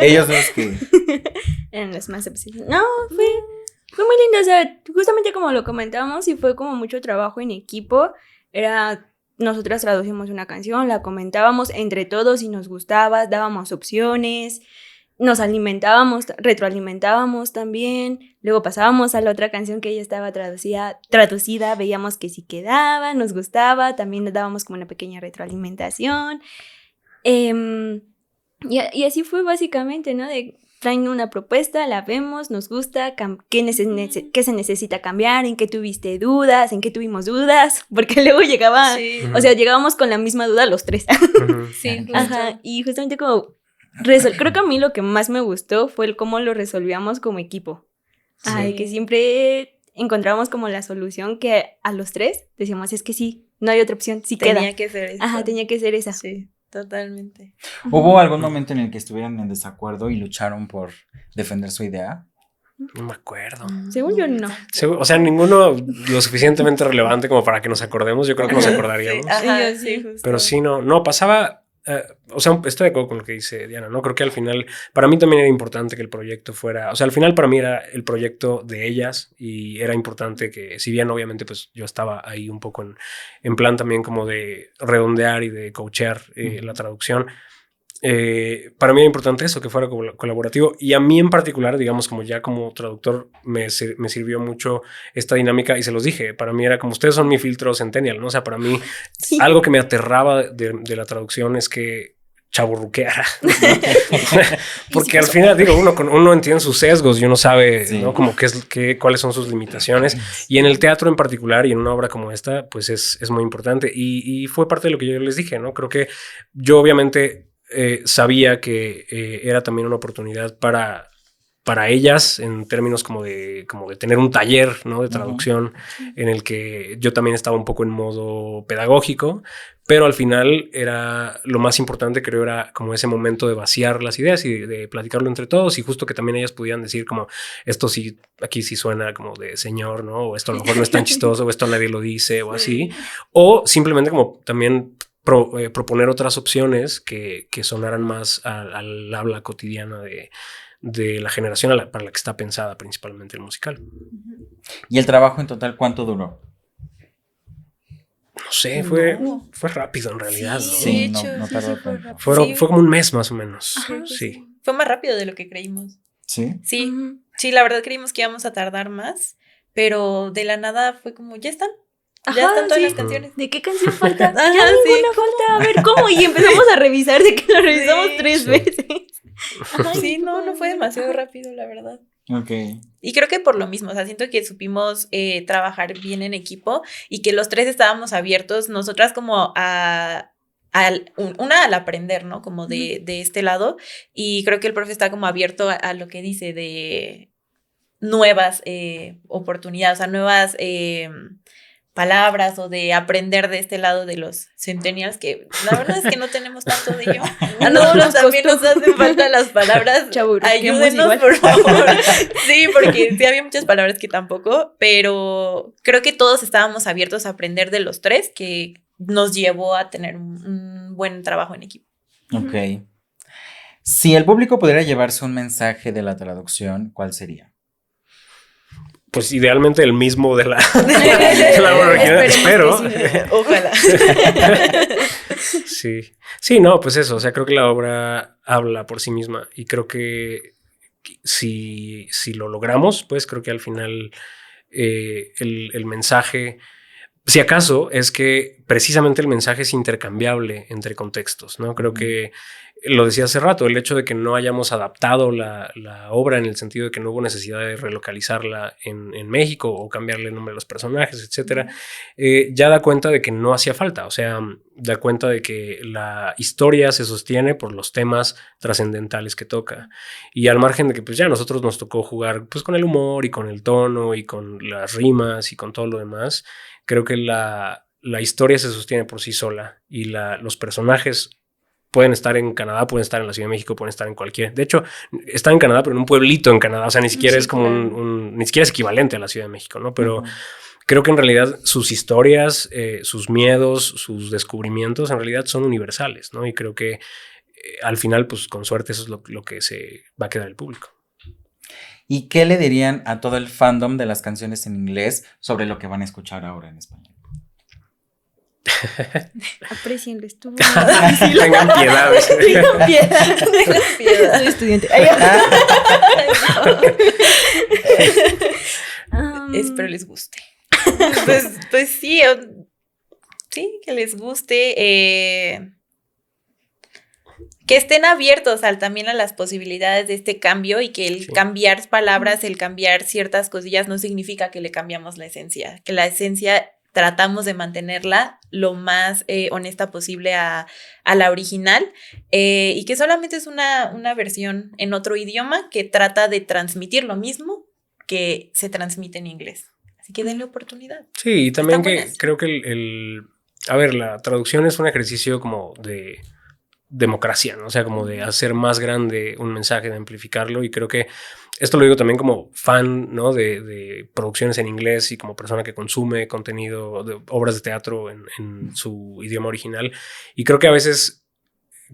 Ellos dos que. Eran los más obsesionados. No, fue muy lindo. O sea, justamente como lo comentábamos y fue como mucho trabajo en equipo. Nosotras traducimos una canción, la comentábamos entre todos y nos gustaba, dábamos opciones, nos alimentábamos, retroalimentábamos también, luego pasábamos a la otra canción que ya estaba traducida, veíamos que sí quedaba, nos gustaba, también nos dábamos como una pequeña retroalimentación. Y así fue básicamente, ¿no? Traen una propuesta, la vemos, nos gusta, qué se necesita cambiar, en qué tuviste dudas, en qué tuvimos dudas, porque luego llegaba, Sí. o sea, llegábamos con la misma duda los tres. Sí, justo. Ajá, y justamente como, creo que a mí lo que más me gustó fue el cómo lo resolvíamos como equipo. Sí. Ay, que siempre encontrábamos como la solución que a los tres decíamos, es que sí, no hay otra opción, sí queda. Tenía que ser eso. Ajá, tenía que ser esa. Sí, totalmente. ¿Hubo algún momento en el que estuvieran en desacuerdo y lucharon por defender su idea? No me acuerdo. Según yo, no. O sea, ninguno lo suficientemente relevante como para que nos acordemos. Yo creo que nos acordaríamos. Sí, ajá, Sí, sí, sí. justo. Pero sí, no pasaba. O sea, estoy de acuerdo con lo que dice Diana, ¿no? Creo que al final, para mí también era importante que el proyecto fuera, o sea, al final para mí era el proyecto de ellas y era importante que, si bien obviamente pues yo estaba ahí un poco en plan también como de redondear y de coachear la traducción, para mí era importante eso, que fuera colaborativo, y a mí en particular, digamos, como ya como traductor me sirvió mucho esta dinámica, y se los dije, para mí era como, ustedes son mi filtro centennial, ¿no? O sea, para mí algo que me aterraba de la traducción es que chavorruqueara. Porque al final, digo, uno entiende sus sesgos y uno sabe, ¿no? Como cuáles son sus limitaciones. Y en el teatro en particular y en una obra como esta, pues es muy importante. Y fue parte de lo que yo les dije, ¿no? Creo que yo obviamente sabía que era también una oportunidad para ellas en términos como de tener un taller, ¿no? De traducción en el que yo también estaba un poco en modo pedagógico, pero al final era lo más importante, creo, era como ese momento de vaciar las ideas y de platicarlo entre todos y justo que también ellas pudieran decir como esto sí, aquí sí suena como de señor, ¿no? O esto a lo mejor no es tan chistoso, o esto nadie lo dice o así, o simplemente como también proponer otras opciones que sonaran más al habla cotidiana de la generación para la que está pensada principalmente el musical. ¿Y el trabajo en total cuánto duró? No sé, fue rápido en realidad, Sí, ¿no? Sí, no tardó tanto. Fue como un mes más o menos. Ajá, sí. Fue más rápido de lo que creímos. ¿Sí? Sí, sí, la verdad creímos que íbamos a tardar más, pero de la nada fue como, ya están. Ya están todas las canciones. ¿De qué canción falta? Ajá, ya sí. ninguna falta. A ver, ¿cómo? Y empezamos a revisar de que lo revisamos 3 veces. Sí, no fue demasiado rápido, la verdad. Ok. Y creo que por lo mismo, o sea, siento que supimos trabajar bien en equipo y que los 3 estábamos abiertos, nosotras como al aprender, ¿no? Como de este lado. Y creo que el profe está como abierto a lo que dice de nuevas oportunidades, o sea, nuevas palabras o de aprender de este lado de los centennials, que la verdad es que no tenemos tanto de ello. A nosotros también nos hacen falta las palabras. Ayúdenos, por favor. Sí, porque sí había muchas palabras que tampoco, pero creo que todos estábamos abiertos a aprender de los 3, que nos llevó a tener un buen trabajo en equipo. Ok. Si el público pudiera llevarse un mensaje de la traducción, ¿cuál sería? Pues idealmente el mismo de la obra original, espero. Ojalá. Sí, no, pues eso, o sea, creo que la obra habla por sí misma y creo que si lo logramos, pues creo que al final el mensaje, si acaso, es que precisamente el mensaje es intercambiable entre contextos, ¿no? Creo que lo decía hace rato, el hecho de que no hayamos adaptado la obra en el sentido de que no hubo necesidad de relocalizarla en México o cambiarle el nombre de los personajes, etcétera, ya da cuenta de que no hacía falta, o sea, da cuenta de que la historia se sostiene por los temas trascendentales que toca y al margen de que pues ya a nosotros nos tocó jugar pues con el humor y con el tono y con las rimas y con todo lo demás, creo que la historia se sostiene por sí sola y los personajes pueden estar en Canadá, pueden estar en la Ciudad de México, pueden estar en cualquier... De hecho, están en Canadá, pero en un pueblito en Canadá. O sea, ni siquiera es como ni siquiera es equivalente a la Ciudad de México, ¿no? Pero creo que en realidad sus historias, sus miedos, sus descubrimientos, en realidad son universales, ¿no? Y creo que al final, pues con suerte, eso es lo que se va a quedar el público. ¿Y qué le dirían a todo el fandom de las canciones en inglés sobre lo que van a escuchar ahora en español? Aprecienlo, estuvo Tengan piedad. Tengan piedad. Soy estudiante. Espero les guste. Pues sí, que les guste. Que estén abiertos también a las posibilidades de este cambio y que el cambiar palabras, el cambiar ciertas cosillas no significa que le cambiamos la esencia, que la esencia tratamos de mantenerla lo más honesta posible a la original y que solamente es una versión en otro idioma que trata de transmitir lo mismo que se transmite en inglés. Así que denle oportunidad. Sí, y también que creo que la traducción es un ejercicio como de democracia, ¿no? O sea, como de hacer más grande un mensaje, de amplificarlo, y creo que esto lo digo también como fan, ¿no? de producciones en inglés y como persona que consume contenido de obras de teatro en su idioma original, y creo que a veces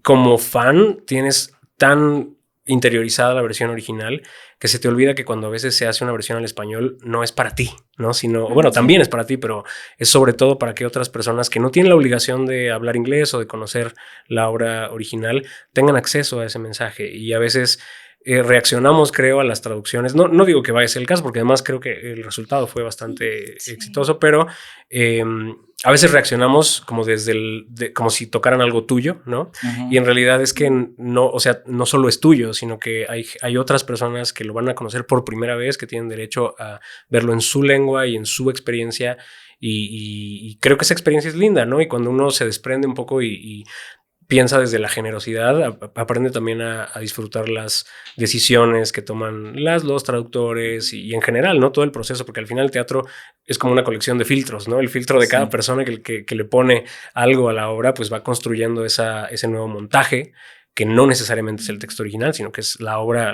como fan tienes tan interiorizada la versión original que se te olvida que cuando a veces se hace una versión al español no es para ti, ¿no? Sino, bueno, también es para ti, pero es sobre todo para que otras personas que no tienen la obligación de hablar inglés o de conocer la obra original tengan acceso a ese mensaje. Y a veces reaccionamos, creo, a las traducciones. No digo que vaya a ser el caso, porque además creo que el resultado fue bastante exitoso, pero a veces reaccionamos como como si tocaran algo tuyo, ¿no? Ujú. Y en realidad es que no, o sea, no solo es tuyo, sino que hay otras personas que lo van a conocer por primera vez, que tienen derecho a verlo en su lengua y en su experiencia. Y creo que esa experiencia es linda, ¿no? Y cuando uno se desprende un poco y piensa desde la generosidad, aprende también a disfrutar las decisiones que toman los traductores y en general, ¿no? Todo el proceso, porque al final el teatro es como una colección de filtros, ¿no? El filtro de cada persona que le pone algo a la obra, pues va construyendo ese nuevo montaje, que no necesariamente es el texto original, sino que es la obra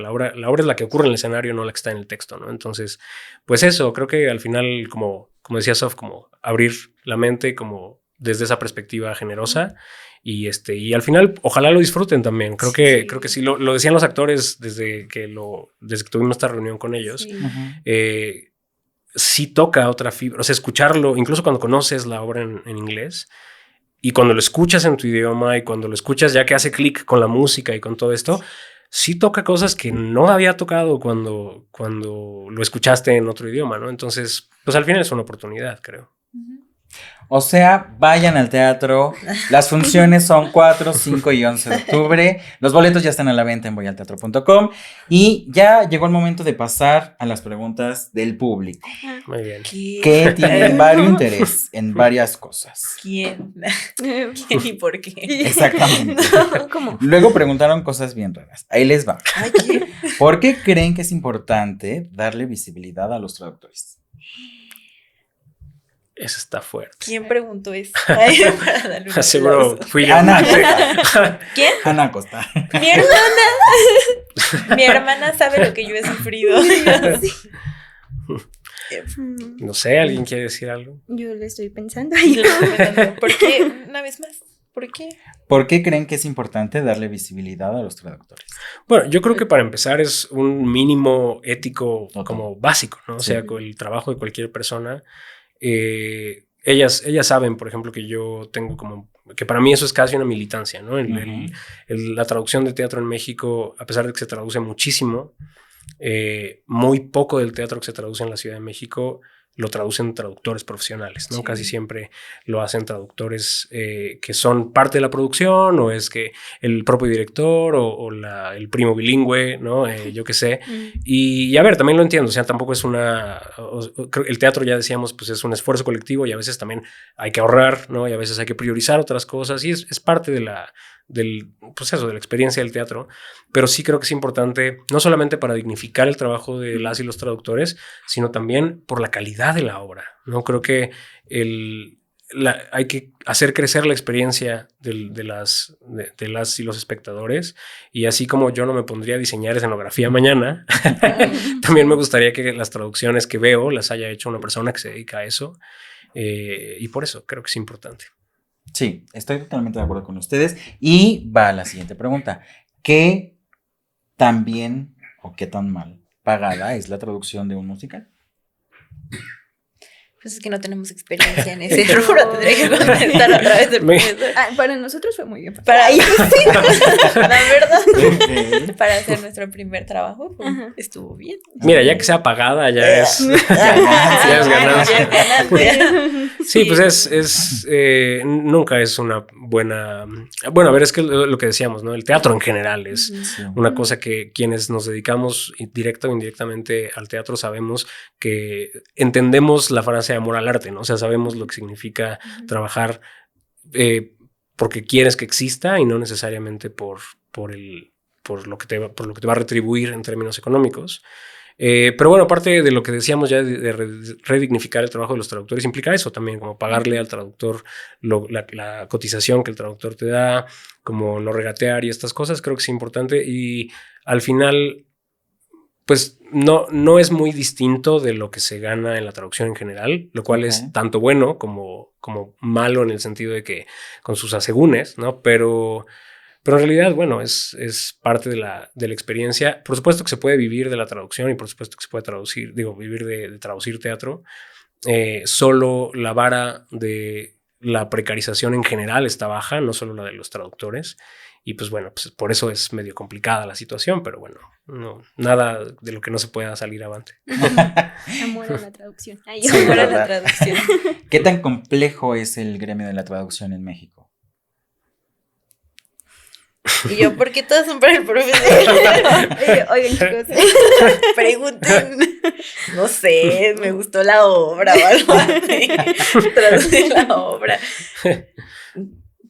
es la que ocurre en el escenario, no la que está en el texto, ¿no? Entonces, pues eso, creo que al final, como decía Sof, como abrir la mente como desde esa perspectiva generosa. Y al final, ojalá lo disfruten también. Creo que sí, lo decían los actores desde que tuvimos esta reunión con ellos. Sí. Sí toca otra fibra, o sea, escucharlo, incluso cuando conoces la obra en inglés y cuando lo escuchas en tu idioma y cuando lo escuchas ya que hace clic con la música y con todo esto, sí toca cosas que no había tocado cuando lo escuchaste en otro idioma, ¿no? Entonces, pues al final es una oportunidad, creo. O sea, vayan al teatro. Las funciones son 4, 5 y 11 de octubre. Los boletos ya están a la venta en voyalteatro.com. Y ya llegó el momento de pasar a las preguntas del público, Muy bien. que tienen varios interés en varias cosas. ¿Quién? ¿Quién y por qué? Exactamente. ¿Cómo? Luego preguntaron cosas bien raras. Ahí les va. Ay, ¿quién? ¿Por qué creen que es importante darle visibilidad a los traductores? Eso está fuerte. ¿Quién preguntó eso? Ay, para darle un Seguro aplauso. fui yo. Ana Costa. ¿Quién? Ana Costa. Mi hermana. Mi hermana sabe lo que yo he sufrido. No sé, ¿alguien quiere decir algo? Yo le estoy pensando. ¿Por qué? Una vez más. ¿Por qué? ¿Por qué creen que es importante darle visibilidad a los traductores? Bueno, yo creo que para empezar es un mínimo ético Total. como básico, ¿no? O Sí. sea, con el trabajo de cualquier persona. Ellas saben, por ejemplo, que yo tengo como... que para mí eso es casi una militancia, ¿no? La traducción de teatro en México, a pesar de que se traduce muchísimo, muy poco del teatro que se traduce en la Ciudad de México lo traducen traductores profesionales, ¿no? Sí. Casi siempre lo hacen traductores que son parte de la producción, o es que el propio director o el primo bilingüe, ¿no? Yo qué sé. Y a ver, también lo entiendo, o sea, tampoco es el teatro, ya decíamos, pues es un esfuerzo colectivo y a veces también hay que ahorrar, ¿no? Y a veces hay que priorizar otras cosas y es parte de del proceso, de la experiencia del teatro, pero sí creo que es importante, no solamente para dignificar el trabajo de las y los traductores, sino también por la calidad de la obra, ¿no? Creo que hay que hacer crecer la experiencia de las y los espectadores, y así como yo no me pondría a diseñar escenografía mañana, también me gustaría que las traducciones que veo las haya hecho una persona que se dedica a eso, y por eso creo que es importante. Sí, estoy totalmente de acuerdo con ustedes. Y va la siguiente pregunta. ¿Qué tan bien o qué tan mal pagada es la traducción de un musical? Pues es que no tenemos experiencia en ese rubro, tendría que contestar a través del profesor. Para nosotros fue muy bien. Para ellos sí, la verdad. Ok. Para hacer nuestro primer trabajo, pues, Ajá. estuvo bien. Mira, ya que sea pagada, ya es... Ya es ganancia. ganancia. Sí, pues nunca es una buena... Bueno, a ver, es que lo que decíamos, ¿no? El teatro en general es Sí. una cosa que quienes nos dedicamos directa o indirectamente al teatro sabemos que entendemos la frase de amor al arte, ¿no? O sea, sabemos lo que significa trabajar porque quieres que exista y no necesariamente por lo que te va a retribuir en términos económicos. Pero bueno, aparte de lo que decíamos ya de redignificar el trabajo de los traductores, implica eso también, como pagarle al traductor la cotización que el traductor te da, como no regatear y estas cosas, creo que es importante. Y al final, pues no es muy distinto de lo que se gana en la traducción en general, lo cual es tanto bueno como malo en el sentido de que con sus asegúnes, ¿no? Pero en realidad, bueno, es parte de la experiencia. Por supuesto que se puede vivir de la traducción y por supuesto que se puede vivir de traducir teatro. Solo la vara de la precarización en general está baja, no solo la de los traductores. Y pues bueno, pues por eso es medio complicada la situación, pero bueno, No, nada de lo que no se pueda salir avante. Amor a la traducción. Ay, Sí, Ahora ¿verdad? la traducción. ¿Qué tan complejo es el gremio de la traducción en México? Y yo, ¿por qué todas son para el profesor? Oigan, chicos. Pregunten. No sé, me gustó la obra o algo así. Traducir la obra.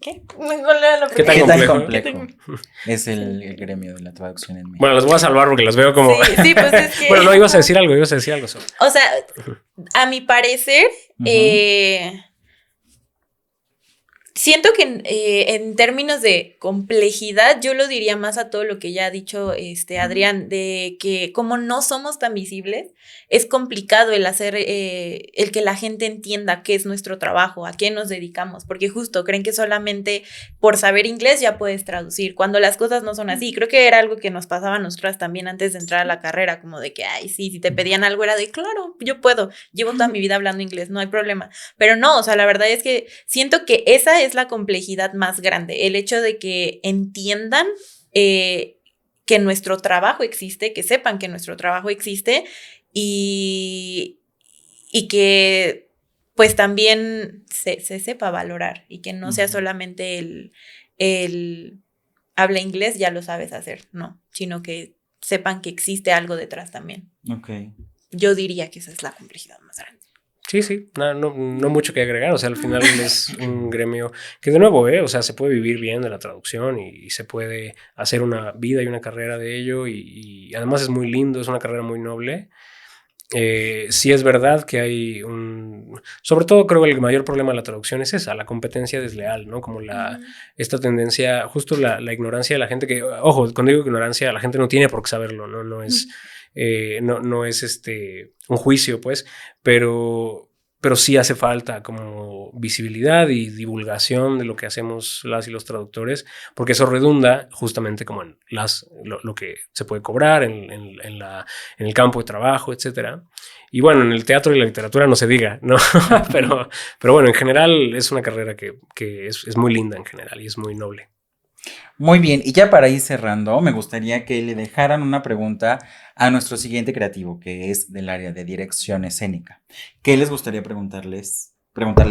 ¿Qué? ¿Cuál era la ¿Qué tan ¿Qué tan complejo? complejo es el gremio de la traducción en México? Bueno, los voy a salvar porque los veo como... Sí, pues es que... Bueno, no, ibas a decir algo. Sol. O sea, a mi parecer, Ujú. siento que en términos de complejidad, yo lo diría más a todo lo que ya ha dicho Adrián, de que como no somos tan visibles, es complicado el hacer, el que la gente entienda qué es nuestro trabajo, a qué nos dedicamos, porque justo creen que solamente por saber inglés ya puedes traducir, cuando las cosas no son así. Creo que era algo que nos pasaba a nosotras también antes de entrar a la carrera, como de que, ay, sí, si te pedían algo era de, claro, yo puedo, llevo toda mi vida hablando inglés, no hay problema. Pero no, o sea, la verdad es que siento que esa es la complejidad más grande, el hecho de que entiendan que nuestro trabajo existe, que sepan que nuestro trabajo existe y que pues también se sepa valorar y que no sea solamente el habla inglés, ya lo sabes hacer, no, sino que sepan que existe algo detrás también. Ok. Yo diría que esa es la complejidad más grande. Sí, no mucho que agregar, o sea, al final es un gremio que de nuevo, o sea, se puede vivir bien de la traducción y se puede hacer una vida y una carrera de ello y además es muy lindo, es una carrera muy noble. Sí es verdad que hay sobre todo creo que el mayor problema de la traducción es esa, la competencia desleal, ¿no? Como esta tendencia, justo la ignorancia de la gente que, ojo, cuando digo ignorancia, la gente no tiene por qué saberlo, no es... no es un juicio, pues, pero sí hace falta como visibilidad y divulgación de lo que hacemos las y los traductores, porque eso redunda justamente como en lo que se puede cobrar en el campo de trabajo, etcétera. Y bueno, en el teatro y la literatura no se diga, ¿no? pero bueno, en general es una carrera que es muy linda en general y es muy noble. Muy bien, y ya para ir cerrando, me gustaría que le dejaran una pregunta a nuestro siguiente creativo, que es del área de dirección escénica. ¿Qué les gustaría preguntarle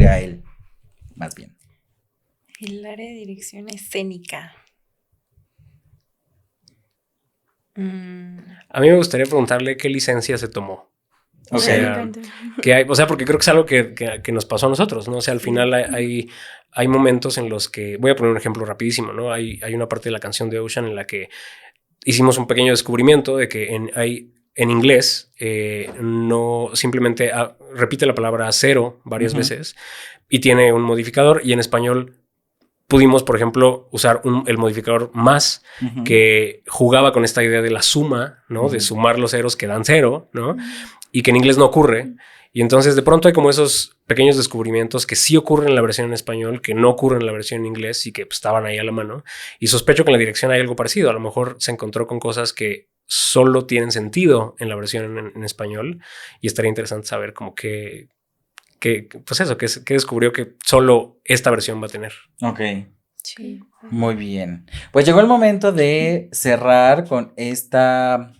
a él, más bien? El área de dirección escénica. A mí me gustaría preguntarle qué licencia se tomó. O Ok. sea, porque creo que es algo que nos pasó a nosotros, ¿no? O sea, al final hay momentos en los que, voy a poner un ejemplo rapidísimo, ¿no? Hay una parte de la canción de Ocean en la que hicimos un pequeño descubrimiento de que en inglés no simplemente repite la palabra cero varias veces y tiene un modificador, y en español pudimos, por ejemplo, usar el modificador más, que jugaba con esta idea de la suma, ¿no? De sumar los ceros que dan cero, ¿no? Y que en inglés no ocurre. Y entonces de pronto hay como esos pequeños descubrimientos que sí ocurren en la versión en español, que no ocurren en la versión en inglés y que pues, estaban ahí a la mano. Y sospecho que en la dirección hay algo parecido. A lo mejor se encontró con cosas que solo tienen sentido en la versión en español, y estaría interesante saber como que pues eso, que descubrió que solo esta versión va a tener. Ok. Sí. Muy bien. Pues llegó el momento de cerrar con esta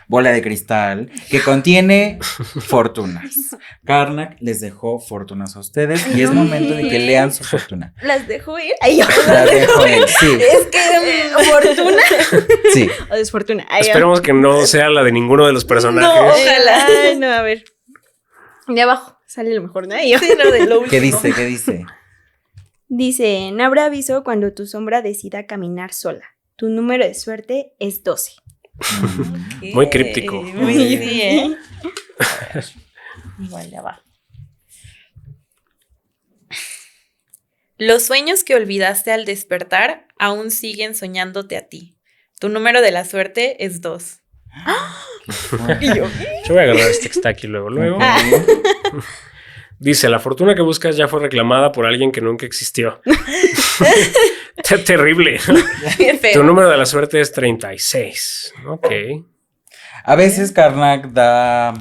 bola de cristal que contiene fortunas. Karnak les dejó fortunas a ustedes y es momento de que lean su fortuna. ¿Las dejo ir? Ay, yo. Las dejo ir, sí. Es que fortuna. Sí. O desfortuna. Ay, Esperemos que no sea la de ninguno de los personajes. No, ojalá. Ay, no, a ver. De abajo sale lo mejor, ¿no? Ay, yo. Sí, no, de lo último. ¿Qué dice? ¿Qué dice? Dice, no habrá aviso cuando tu sombra decida caminar sola. Tu número de suerte es 12. Muy críptico. Muy sí, ¿eh? Igual de abajo. Los sueños que olvidaste al despertar aún siguen soñándote a ti. Tu número de la suerte es 2. Yo voy a agarrar este que está aquí luego. Ok. Dice, la fortuna que buscas ya fue reclamada por alguien que nunca existió. Terrible. Qué feo. Tu número de la suerte es 36. Ok. A veces Karnak da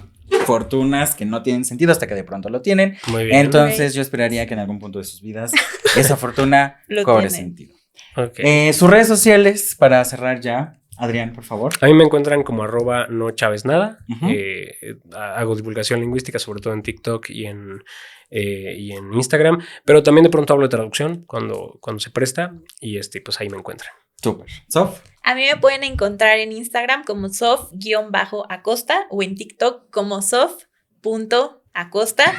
fortunas que no tienen sentido hasta que de pronto lo tienen. Muy bien. Entonces yo esperaría que en algún punto de sus vidas esa fortuna Lo cobre tiene. sentido. Ok. Sus redes sociales para cerrar ya. Adrián, por favor. A mí me encuentran como @nochaveznada. Ujú. Hago divulgación lingüística, sobre todo en TikTok y en Instagram, pero también de pronto hablo de traducción cuando se presta y pues ahí me encuentran. Súper. Sof. A mí me pueden encontrar en Instagram como sof_acosta o en TikTok como sof.acosta,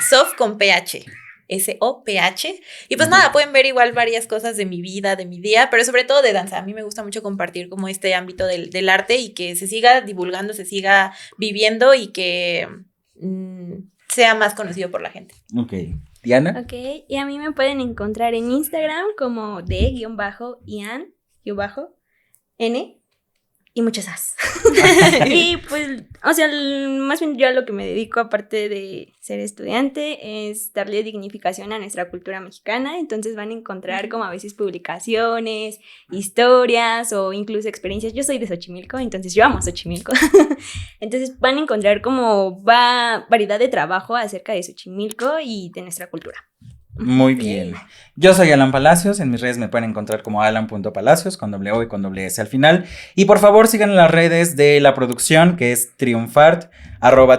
sof con PH. SOPH. Y pues nada, pueden ver igual varias cosas de mi vida, de mi día, pero sobre todo de danza. A mí me gusta mucho compartir como este ámbito del arte y que se siga divulgando, se siga viviendo y que sea más conocido por la gente. Ok. Diana. Ok, y a mí me pueden encontrar en Instagram como de_Ian_N y muchas as. Y pues, o sea, más bien yo a lo que me dedico, aparte de ser estudiante, es darle dignificación a nuestra cultura mexicana. Entonces van a encontrar como a veces publicaciones, historias o incluso experiencias. Yo soy de Xochimilco, entonces yo amo Xochimilco. Entonces van a encontrar como variedad de trabajo acerca de Xochimilco y de nuestra cultura. Muy bien. Yo soy Alan Palacios. En mis redes me pueden encontrar como alan.palacios con doble O y con doble S al final. Y por favor sigan las redes de la producción, que es triunfart,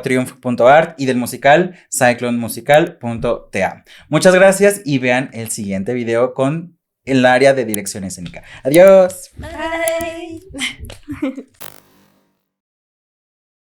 @triunf.art, y del musical, cyclonemusical.ta. Muchas gracias y vean el siguiente video con el área de dirección escénica. Adiós. Bye.